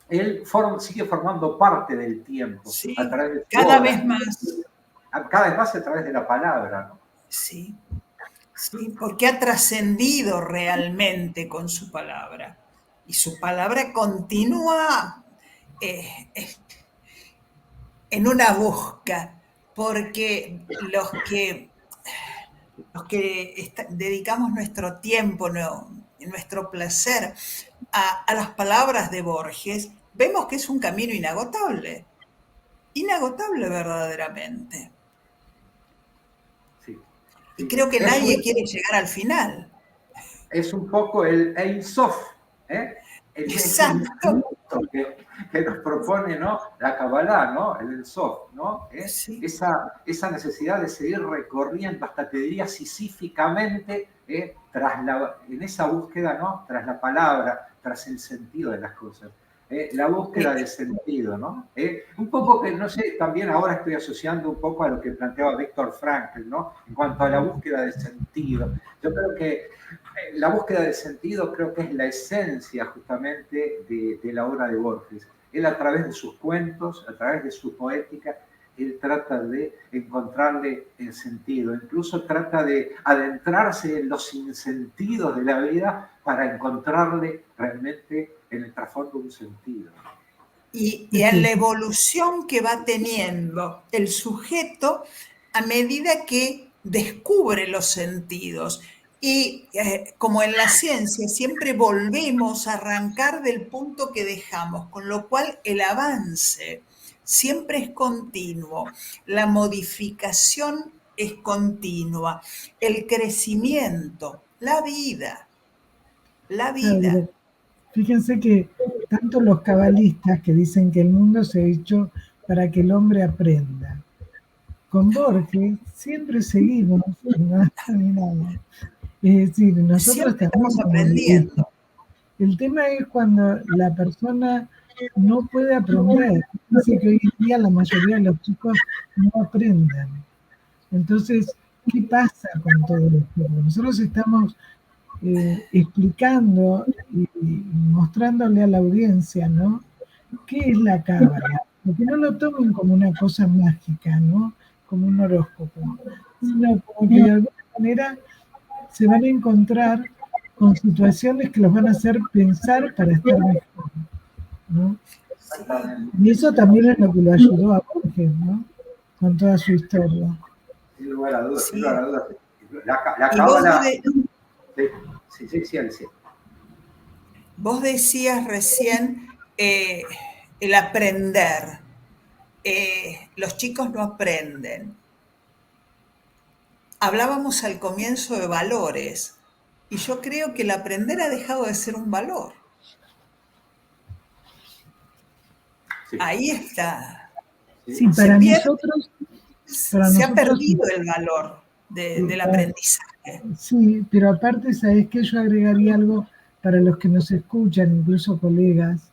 él sigue formando parte del tiempo, Sí, a través de cada obra, vez más. cada vez más a través de la palabra, ¿no? Sí, sí, porque ha trascendido realmente con su palabra. Y su palabra continúa en una busca, porque los que dedicamos nuestro tiempo, nuestro placer a las palabras de Borges, vemos que es un camino inagotable verdaderamente. Sí, Y sí. creo que nadie quiere llegar al final. Es un poco el Ein Sof, ¿eh? Ese Exacto. infinito que nos propone, ¿no? La Kabbalah, ¿no? El Ein Sof, ¿no? Sí. Esa necesidad de seguir recorriendo, hasta te diría sisíficamente, en esa búsqueda, ¿no? Tras la palabra, tras el sentido de las cosas. La búsqueda de sentido, ¿no? Un poco que, no sé, también ahora estoy asociando un poco a lo que planteaba Viktor Frankl, ¿no? En cuanto a la búsqueda de sentido. Yo creo que la búsqueda de sentido creo que es la esencia justamente de la obra de Borges. Él a través de sus cuentos, a través de su poética, él trata de encontrarle el sentido, incluso trata de adentrarse en los sinsentidos de la vida para encontrarle realmente en el trasfondo un sentido. Y en la evolución que va teniendo el sujeto a medida que descubre los sentidos. Y como en la ciencia, siempre volvemos a arrancar del punto que dejamos, con lo cual el avance siempre es continuo, la modificación es continua, el crecimiento, la vida. Claro, fíjense que tanto los cabalistas que dicen que el mundo se ha hecho para que el hombre aprenda. Con Borges siempre seguimos, no ha terminado. Es decir, nosotros Siempre también estamos somos aprendiendo. el tema es cuando la persona no puede aprender. Dice que hoy en día la mayoría de los chicos no aprenden. Entonces, ¿qué pasa con todo esto? Porque nosotros estamos explicando y mostrándole a la audiencia, ¿no? ¿Qué es la cábala? Porque no lo tomen como una cosa mágica, ¿no? Como un horóscopo, sino como que de alguna manera se van a encontrar con situaciones que los van a hacer pensar para estar mejor, ¿no? Y eso también es lo que lo ayudó a Borges, ¿no? Con toda su historia. Sin lugar a dudas, Sí. sin lugar a dudas. La Y vos, cábala. Sí. vos decías recién el aprender. Los chicos no aprenden. Hablábamos al comienzo de valores y yo creo que el aprender ha dejado de ser un valor. Sí. Ahí está. Sí, para nosotros Se ha perdido el valor del aprendizaje. Sí, pero aparte, ¿sabes qué? Yo agregaría algo para los que nos escuchan, incluso colegas.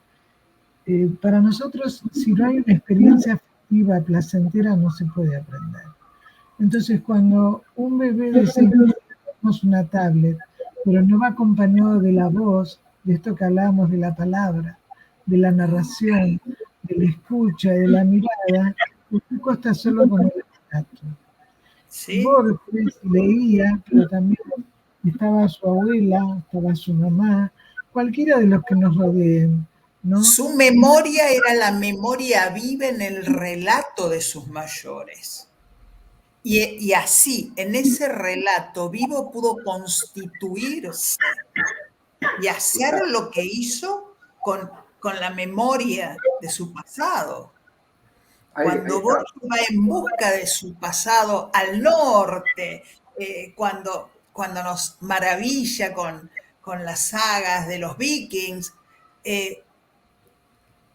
Para nosotros, si no hay una experiencia afectiva, placentera, no se puede aprender. Entonces, cuando un bebé de 6 meses tenemos una tablet, pero no va acompañado de la voz, de esto que hablábamos de la palabra, de la narración, de la escucha, de la mirada, el chico está solo con el relato. ¿Sí? Borges leía, pero también estaba su abuela, estaba su mamá, cualquiera de los que nos rodeen, ¿no? Su memoria era la memoria viva en el relato de sus mayores. Y así, en ese relato vivo pudo constituirse y hacer lo que hizo con la memoria de su pasado. Cuando Borges va en busca de su pasado al norte, cuando nos maravilla con las sagas de los vikings,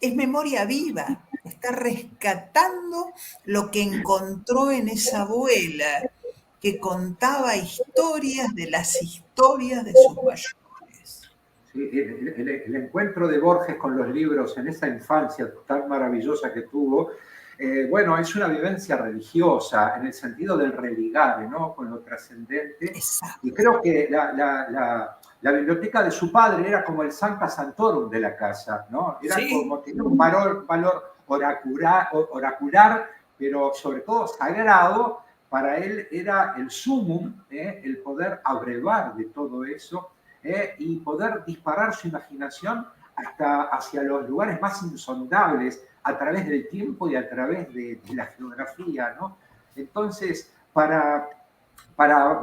es memoria viva, está rescatando lo que encontró en esa abuela que contaba historias de las historias de sus mayores. Sí, el encuentro de Borges con los libros en esa infancia tan maravillosa que tuvo, bueno, es una vivencia religiosa en el sentido del religare, ¿no? Con lo trascendente. Exacto. Y creo que la biblioteca de su padre era como el Sancta Sanctorum de la casa, ¿no? Era Sí. como, tenía un valor oracular, pero sobre todo sagrado. Para él era el sumum, el poder abrevar de todo eso, y poder disparar su imaginación hasta hacia los lugares más insondables a través del tiempo y a través de la geografía, ¿no? Entonces, para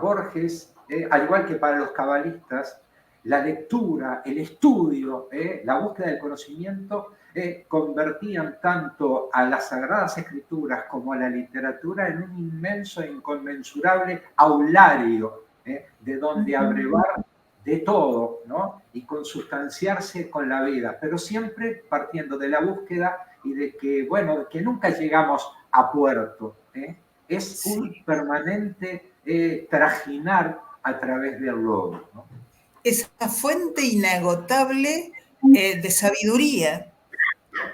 Borges, al igual que para los cabalistas, la lectura, el estudio, la búsqueda del conocimiento convertían tanto a las Sagradas Escrituras como a la literatura en un inmenso e inconmensurable aulario, de donde abrevar de todo, ¿no? Y consustanciarse con la vida, pero siempre partiendo de la búsqueda y de que, bueno, de que nunca llegamos a puerto, es un permanente trajinar a través del lobo, ¿no? Esa fuente inagotable de sabiduría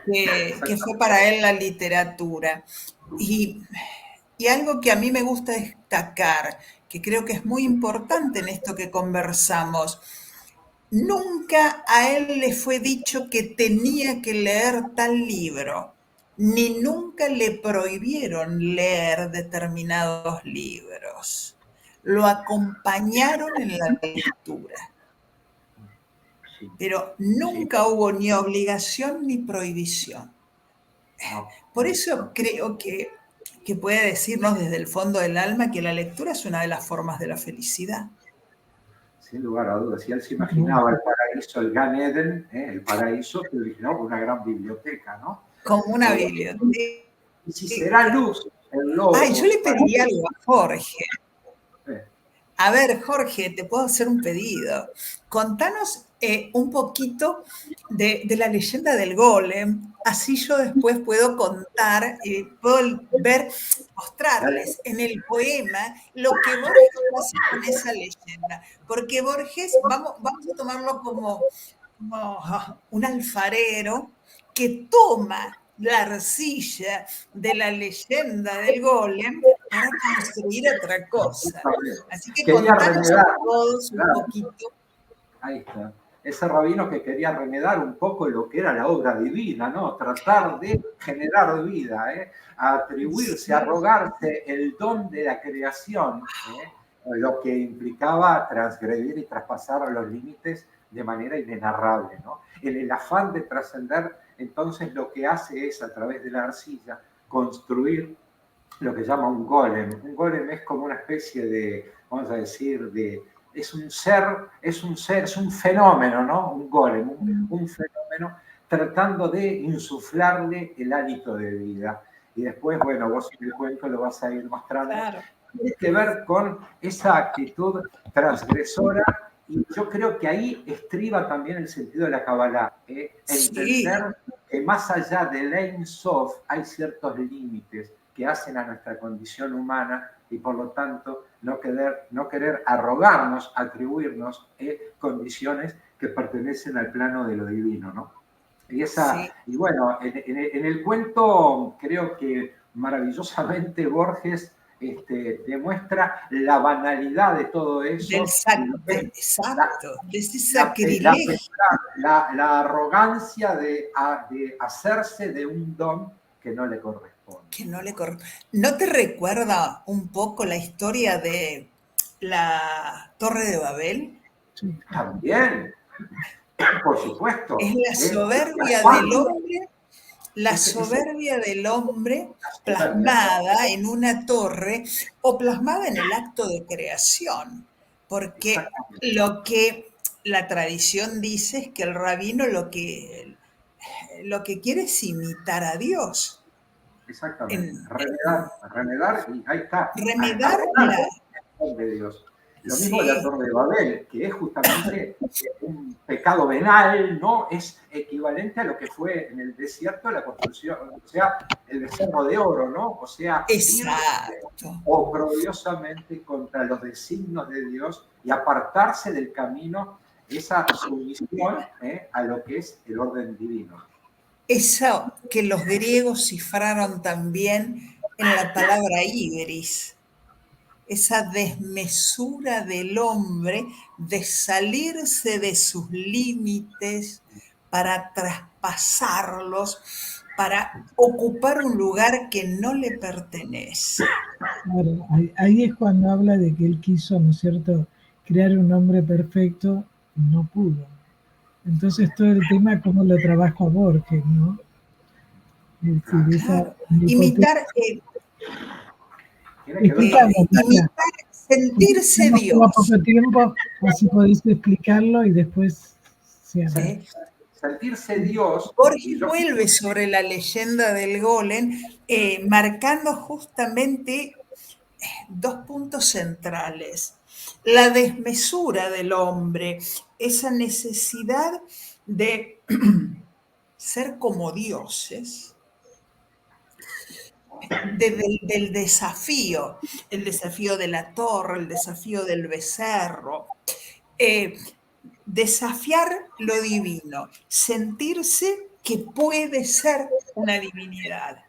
que fue para él la literatura. Y algo que a mí me gusta destacar, que creo que es muy importante en esto que conversamos, nunca a él le fue dicho que tenía que leer tal libro, ni nunca le prohibieron leer determinados libros. Lo acompañaron en la lectura, pero nunca hubo ni obligación ni prohibición. Por eso creo que puede decirnos desde el fondo del alma que la lectura es una de las formas de la felicidad. Sin lugar a dudas, si él se imaginaba el paraíso, el Gan Eden, el paraíso, se imaginó una gran biblioteca, ¿no? Como una biblioteca. Y si será luz, el lobo. Ay, yo le pediría algo a Jorge. A ver, Jorge, te puedo hacer un pedido. Contanos un poquito de la leyenda del golem, así yo después puedo contar y puedo ver, mostrarles en el poema lo que Borges hace con esa leyenda. Porque Borges, vamos a tomarlo como un alfarero que toma la arcilla de la leyenda del golem para construir otra cosa. Así que contanos a todos un poquito. Ahí está. Ese rabino que quería remedar un poco lo que era la obra divina, ¿no? Tratar de generar vida, atribuirse, arrogarse el don de la creación, lo que implicaba transgredir y traspasar los límites de manera inenarrable, ¿no? En el afán de trascender, entonces lo que hace es, a través de la arcilla, construir lo que llama un golem. Un golem es como una especie de, vamos a decir, es un fenómeno, ¿no? Un golem, un fenómeno tratando de insuflarle el hálito de vida. Y después, bueno, vos en el cuento lo vas a ir mostrando. Claro. Tiene que ver con esa actitud transgresora, y yo creo que ahí estriba también el sentido de la Kabbalah. Entender que más allá del Ein Sof hay ciertos límites que hacen a nuestra condición humana, y por lo tanto no querer arrogarnos, atribuirnos condiciones que pertenecen al plano de lo divino, ¿no? Y bueno, en el cuento creo que maravillosamente Borges demuestra la banalidad de todo eso. Exacto, de ese sacrilegio. La arrogancia de hacerse de un don que no le corresponde. ¿No te recuerda un poco la historia de la Torre de Babel? También, por supuesto. Es la soberbia del hombre. La soberbia del hombre plasmada en una torre o plasmada en el acto de creación. Porque lo que la tradición dice es que el rabino lo que quiere es imitar a Dios. Exactamente. Remedar, y ahí está. Remedar de Dios. Lo mismo la Torre de Babel, que es justamente un pecado venal, ¿no? Es equivalente a lo que fue en el desierto la construcción, o sea, el becerro de oro, ¿no? O sea, ir oprodiosamente contra los designios de Dios y apartarse del camino, esa sumisión a lo que es el orden divino. Eso que los griegos cifraron también en la palabra ibris, esa desmesura del hombre de salirse de sus límites para traspasarlos, para ocupar un lugar que no le pertenece. Claro, ahí es cuando habla de que él quiso, ¿no es cierto?, crear un hombre perfecto y no pudo. Entonces todo el tema, cómo lo trabaja Borges, ¿no? Es decir, esa imitar, sentirse Dios. A poco tiempo, así podéis explicarlo y después se hará. Sentirse Dios. Borges vuelve sobre la leyenda del golem, marcando justamente dos puntos centrales. La desmesura del hombre, esa necesidad de ser como dioses, del desafío, el desafío de la torre, el desafío del becerro, desafiar lo divino, sentirse que puede ser una divinidad.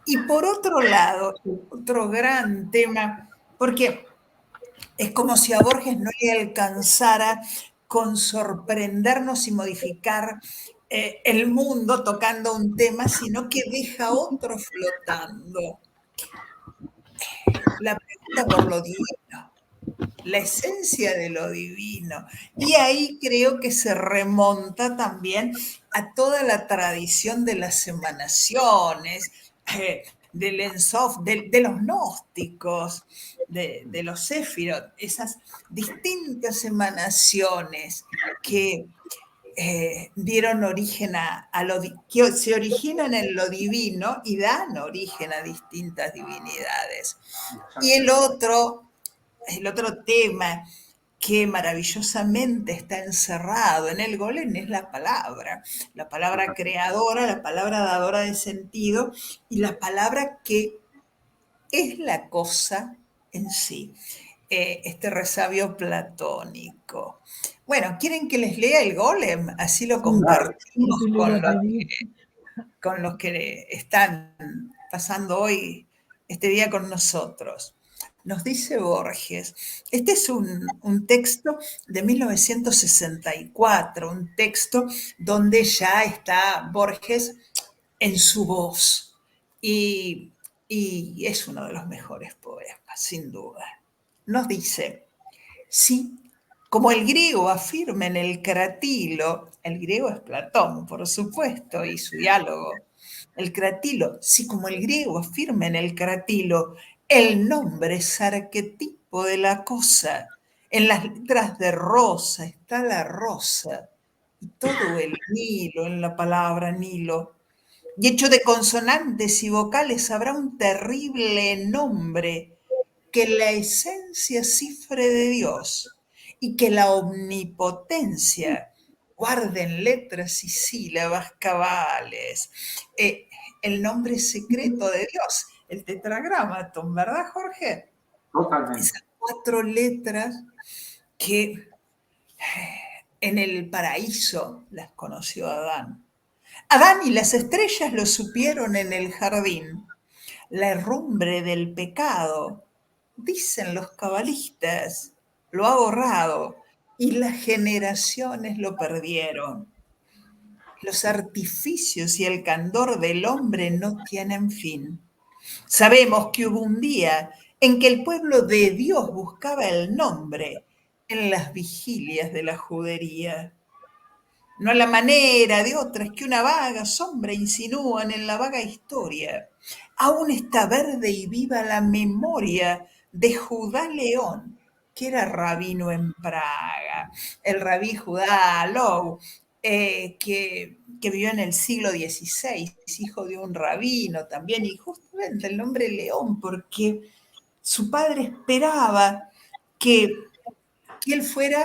Y por otro lado, otro gran tema, porque es como si a Borges no le alcanzara con sorprendernos y modificar el mundo tocando un tema, sino que deja otro flotando. La pregunta por lo divino, la esencia de lo divino. Y ahí creo que se remonta también a toda la tradición de las emanaciones, del Ensof, de los gnósticos, de los Sefirot, esas distintas emanaciones que dieron origen que se originan en lo divino y dan origen a distintas divinidades. Y el otro tema que maravillosamente está encerrado en el golem es la palabra creadora, la palabra dadora de sentido y la palabra que es la cosa en sí, este resabio platónico. Bueno, ¿quieren que les lea el golem? Así lo compartimos con los que están pasando hoy, este día con nosotros. Nos dice Borges, este es un texto de 1964, un texto donde ya está Borges en su voz y es uno de los mejores poemas, sin duda. Nos dice, sí, como el griego afirma en el Cratilo, el griego es Platón, por supuesto, y su diálogo, el Cratilo, sí, como el griego afirma en el Cratilo, el nombre es arquetipo de la cosa. En las letras de rosa está la rosa y todo el Nilo en la palabra Nilo. Y hecho de consonantes y vocales habrá un terrible nombre que la esencia cifre de Dios y que la omnipotencia guarde en letras y sílabas cabales. El nombre secreto de Dios, el tetragramaton, ¿verdad, Jorge? Totalmente. Esas 4 letras que en el paraíso las conoció Adán. Adán y las estrellas lo supieron en el jardín. La herrumbre del pecado, dicen los cabalistas, lo ha borrado y las generaciones lo perdieron. Los artificios y el candor del hombre no tienen fin. Sabemos que hubo un día en que el pueblo de Dios buscaba el nombre en las vigilias de la judería. No a la manera de otras que una vaga sombra insinúan en la vaga historia. Aún está verde y viva la memoria de Judá León, que era rabino en Praga. El rabí Judá Loew, que vivió en el siglo XVI, hijo de un rabino también, y justamente el nombre León, porque su padre esperaba que que él fuera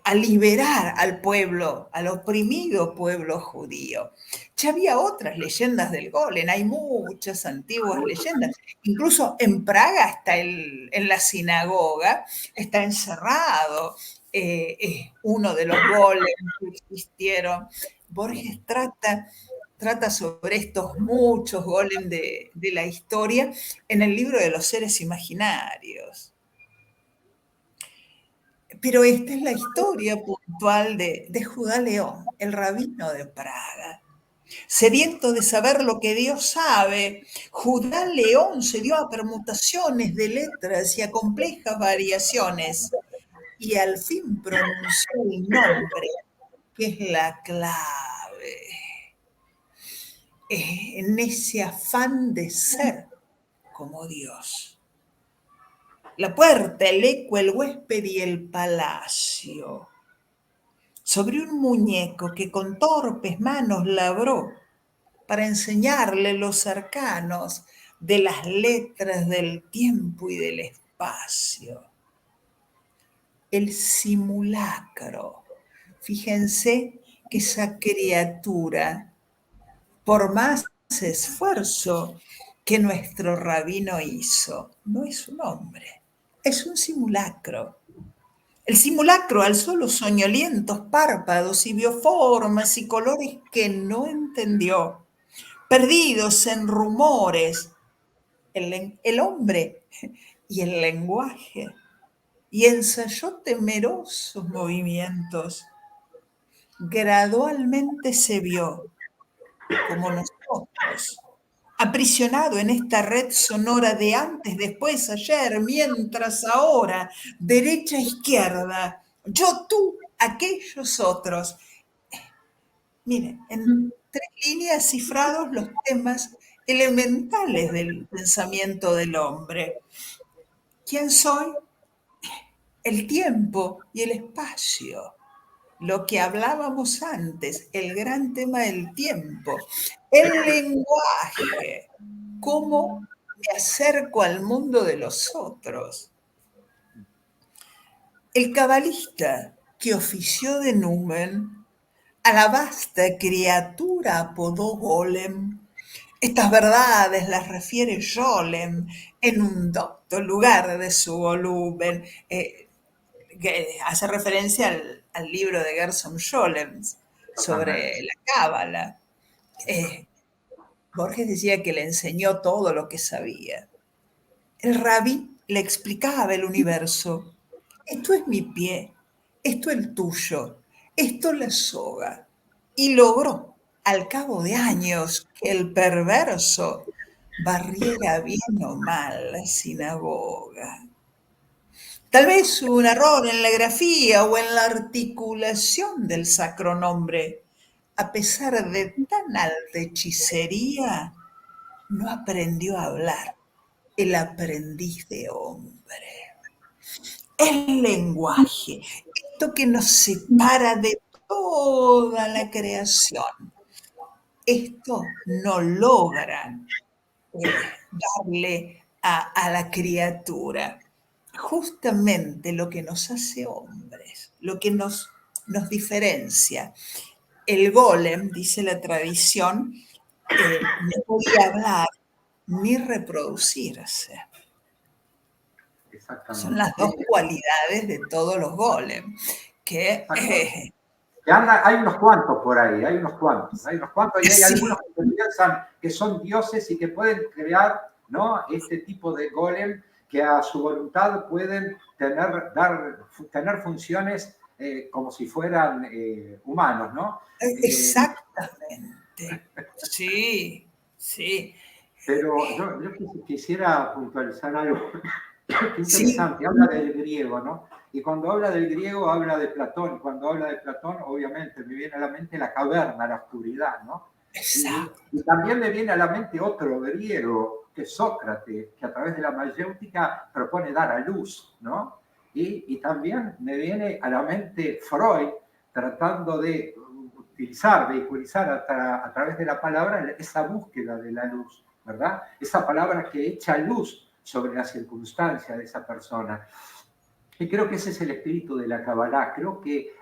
a liberar al pueblo, al oprimido pueblo judío. Ya había otras leyendas del golem, hay muchas antiguas leyendas. Incluso en Praga está en la sinagoga, está encerrado uno de los golems que existieron. Borges trata sobre estos muchos golems de la historia en el libro de los seres imaginarios. Pero esta es la historia puntual de Judá León, el rabino de Praga. Sediento de saber lo que Dios sabe, Judá León se dio a permutaciones de letras y a complejas variaciones, y al fin pronunció el nombre, que es la clave. En ese afán de ser como Dios. La puerta, el eco, el huésped y el palacio. Sobre un muñeco que con torpes manos labró para enseñarle los arcanos de las letras del tiempo y del espacio. El simulacro. Fíjense que esa criatura, por más esfuerzo que nuestro rabino hizo, no es un hombre, es un simulacro. El simulacro alzó los soñolientos párpados y vio formas y colores que no entendió, perdidos en rumores, el hombre y el lenguaje, y ensayó temerosos movimientos. Gradualmente se vio, como nosotros, aprisionado en esta red sonora de antes, después, ayer, mientras, ahora, derecha, izquierda, yo, tú, aquellos otros. Miren, en 3 líneas cifrados los temas elementales del pensamiento del hombre. ¿Quién soy? El tiempo y el espacio. Lo que hablábamos antes, el gran tema del tiempo. El lenguaje. ¿Cómo me acerco al mundo de los otros? El cabalista que ofició de numen a la vasta criatura apodó golem. Estas verdades las refiere Scholem en un docto lugar de su volumen, que hace referencia al libro de Gershom Scholem sobre la cábala. Borges decía que le enseñó todo lo que sabía. El rabí le explicaba el universo. Esto es mi pie, esto el tuyo, esto la soga. Y logró, al cabo de años, que el perverso barriera bien o mal la sinagoga. Tal vez hubo un error en la grafía o en la articulación del sacro nombre. A pesar de tan alta hechicería, no aprendió a hablar el aprendiz de hombre. El lenguaje, esto que nos separa de toda la creación, esto no logra darle a la criatura justamente lo que nos hace hombres, lo que nos diferencia. El golem, dice la tradición, no podía hablar ni reproducirse. Son las dos cualidades de todos los golems. Que, hay unos cuantos por ahí, hay unos cuantos y hay Sí. algunos que piensan que son dioses y que pueden crear, ¿no?, este tipo de golem que a su voluntad pueden tener funciones como si fueran humanos, ¿no? Exactamente. Sí, sí. Pero yo quisiera puntualizar algo que interesante. Sí. Habla del griego, ¿no? Y cuando habla del griego, habla de Platón. Cuando habla de Platón, obviamente, me viene a la mente la caverna, la oscuridad, ¿no? Exacto. Y también me viene a la mente otro griego, que es Sócrates, que a través de la mayéutica propone dar a luz, ¿no? Y también me viene a la mente Freud, tratando de vehiculizar a través de la palabra esa búsqueda de la luz, ¿verdad? Esa palabra que echa luz sobre la circunstancia de esa persona. Y creo que ese es el espíritu de la Kabbalah. Creo que,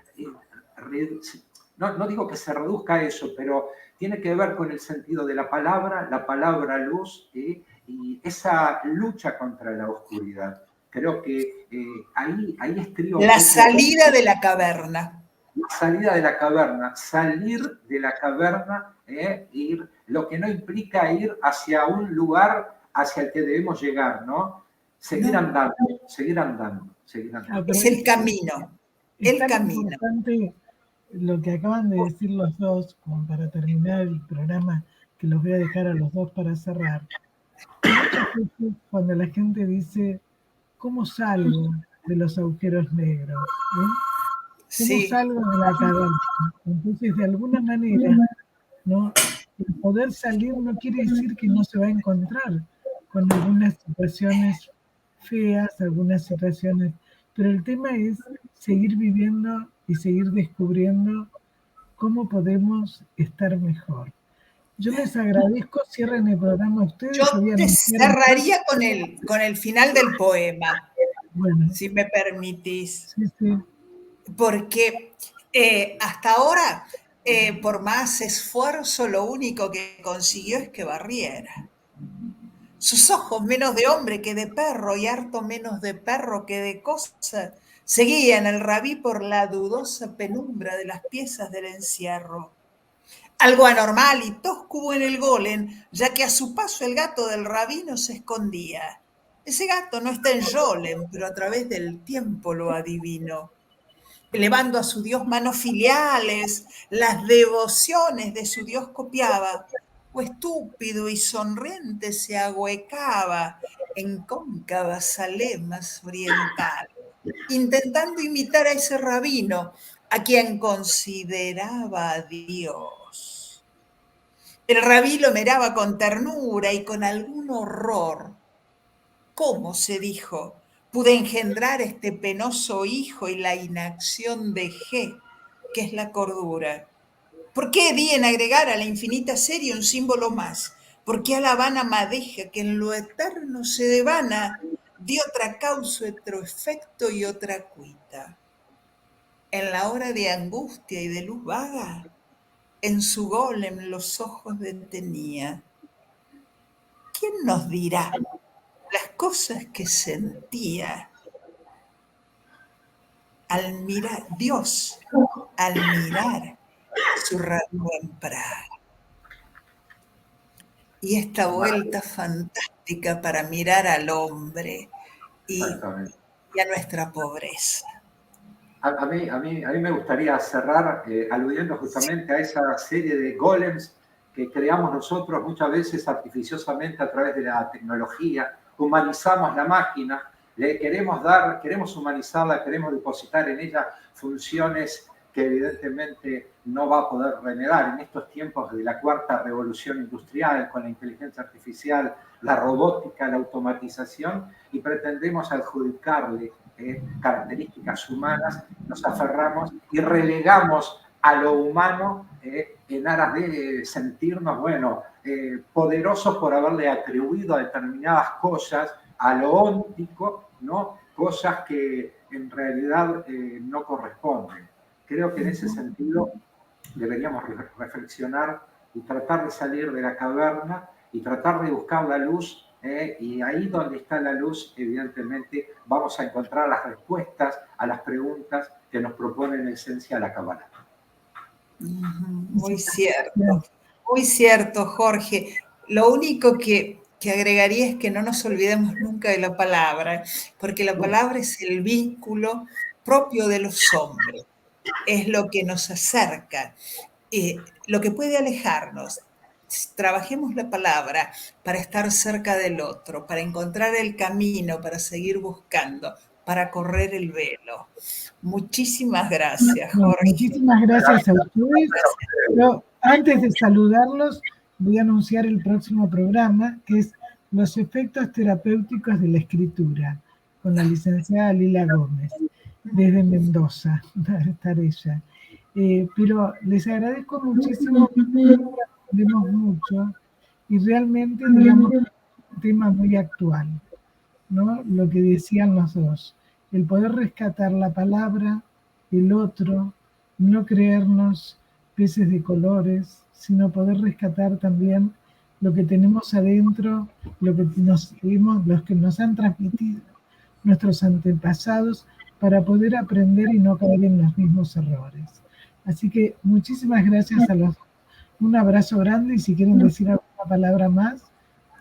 no digo que se reduzca a eso, pero tiene que ver con el sentido de la palabra luz, y esa lucha contra la oscuridad. Creo que ahí estriba un La poco salida de la caverna. la salida de la caverna, salir de la caverna, ir, lo que no implica ir hacia un lugar hacia el que debemos llegar, ¿no? Seguir andando, seguir andando, seguir andando. Es el camino, Es el tan camino. importante lo que acaban de decir los dos, como para terminar el programa, que los voy a dejar a los dos para cerrar. Muchas veces cuando la gente dice, ¿cómo salgo de los agujeros negros? ¿Cómo Sí, salgo de la caverna? Entonces, de alguna manera, ¿no? El poder salir no quiere decir que no se va a encontrar con algunas situaciones feas, algunas situaciones, pero el tema es seguir viviendo y seguir descubriendo cómo podemos estar mejor. Yo les agradezco, cierren el programa a ustedes. yo Voy a te anunciar cerraría con el final del poema, bueno, si me permitís. sí, sí. Porque hasta ahora, por más esfuerzo, lo único que consiguió es que barriera. Sus ojos menos de hombre que de perro y harto menos de perro que de cosa, seguían al rabí por la dudosa penumbra de las piezas del encierro. Algo anormal y tosco hubo en el golem, ya que a su paso el gato del rabí no se escondía. Ese gato no está en Yolem, pero a través del tiempo lo adivino. Elevando a su Dios manos filiales, las devociones de su Dios copiaba, o estúpido y sonriente se ahuecaba en cóncavas alemas orientales, intentando imitar a ese rabino, a quien consideraba Dios. El rabí lo miraba con ternura y con algún horror. ¿Cómo, se dijo, pude engendrar este penoso hijo y la inacción dejé, que es la cordura? ¿Por qué di en agregar a la infinita serie un símbolo más? ¿Por qué a la vana madeja que en lo eterno se devana di otra causa, otro efecto y otra cuita? En la hora de angustia y de luz vaga, en su golem los ojos detenía. ¿Quién nos dirá las cosas que sentía al mirar Dios, al mirar su rasgo en Praga? Y esta vuelta fantástica para mirar al hombre y a nuestra pobreza. A mí me gustaría cerrar aludiendo justamente a esa serie de golems que creamos nosotros muchas veces artificiosamente a través de la tecnología. Humanizamos la máquina, le queremos humanizarla, queremos depositar en ella funciones que evidentemente no va a poder remediar en estos tiempos de la cuarta revolución industrial, con la inteligencia artificial, la robótica, la automatización, y pretendemos adjudicarle características humanas, nos aferramos y relegamos a lo humano en aras de sentirnos, poderosos por haberle atribuido a determinadas cosas, a lo óntico, ¿no? Cosas que en realidad no corresponden. Creo que en ese sentido deberíamos reflexionar y tratar de salir de la caverna y tratar de buscar la luz, y ahí donde está la luz, evidentemente, vamos a encontrar las respuestas a las preguntas que nos propone en esencia la Kabbalah. Muy cierto, Jorge. Lo único que agregaría es que no nos olvidemos nunca de la palabra, porque la palabra es el vínculo propio de los hombres, es lo que nos acerca, lo que puede alejarnos. Trabajemos la palabra para estar cerca del otro, para encontrar el camino, para seguir buscando, para correr el velo. Muchísimas gracias, Jorge. Muchísimas gracias a ustedes. Pero antes de saludarlos, voy a anunciar el próximo programa, que es Los efectos terapéuticos de la escritura, con la licenciada Lila Gómez, desde Mendoza, va a estar ella. Pero les agradezco muchísimo, aprendemos mucho y realmente, digamos, un tema muy actual, ¿no? Lo que decían los dos. el poder rescatar la palabra, el otro, no creernos peces de colores, sino poder rescatar también lo que tenemos adentro, lo que los que nos han transmitido nuestros antepasados, para poder aprender y no caer en los mismos errores. Así que muchísimas gracias a los. Un abrazo grande, y si quieren decir alguna palabra más.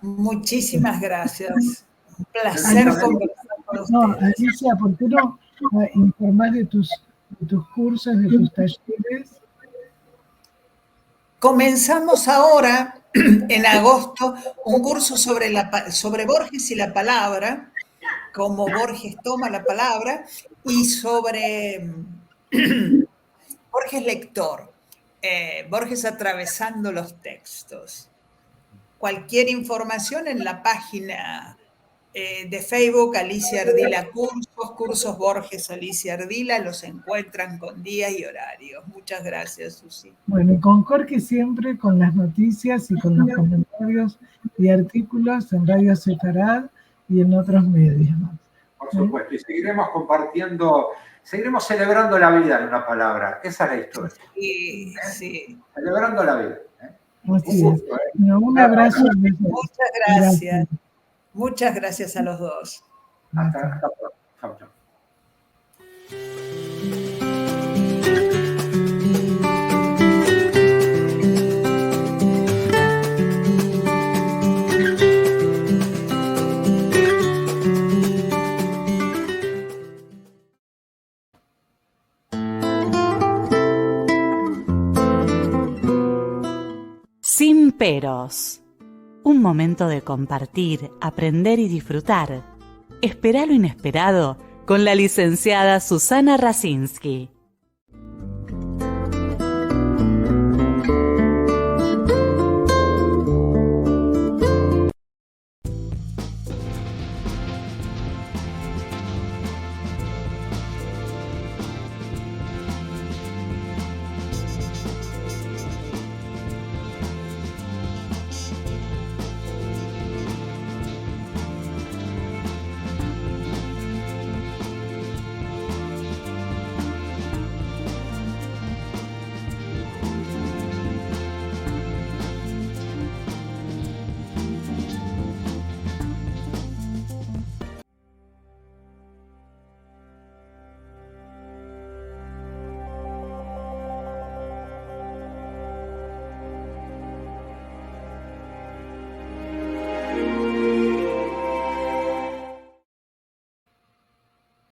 Muchísimas gracias. Un placer conversar con ustedes. No, Alicia, ¿por qué no informar de tus cursos, de tus talleres? Comenzamos ahora, en agosto, un curso sobre Borges y la palabra, cómo Borges toma la palabra, y sobre Borges lector, Borges atravesando los textos. Cualquier información en la página de Facebook, Alicia Ardila Cursos Borges Alicia Ardila, los encuentran con días y horarios. Muchas gracias, Susi. Bueno, y con Jorge siempre con las noticias y con los comentarios y artículos en Radio Sefarad y en otros medios. Por supuesto, y seguiremos compartiendo, seguiremos celebrando la vida, en una palabra. Esa es la historia. Sí, sí. Celebrando la vida. Así es. Bueno, un abrazo. Muchas gracias. Muchas gracias a los dos. Hasta pronto. Chau, chau. Sin peros. Un momento de compartir, aprender y disfrutar. Espera lo inesperado con la licenciada Susana Rasinski.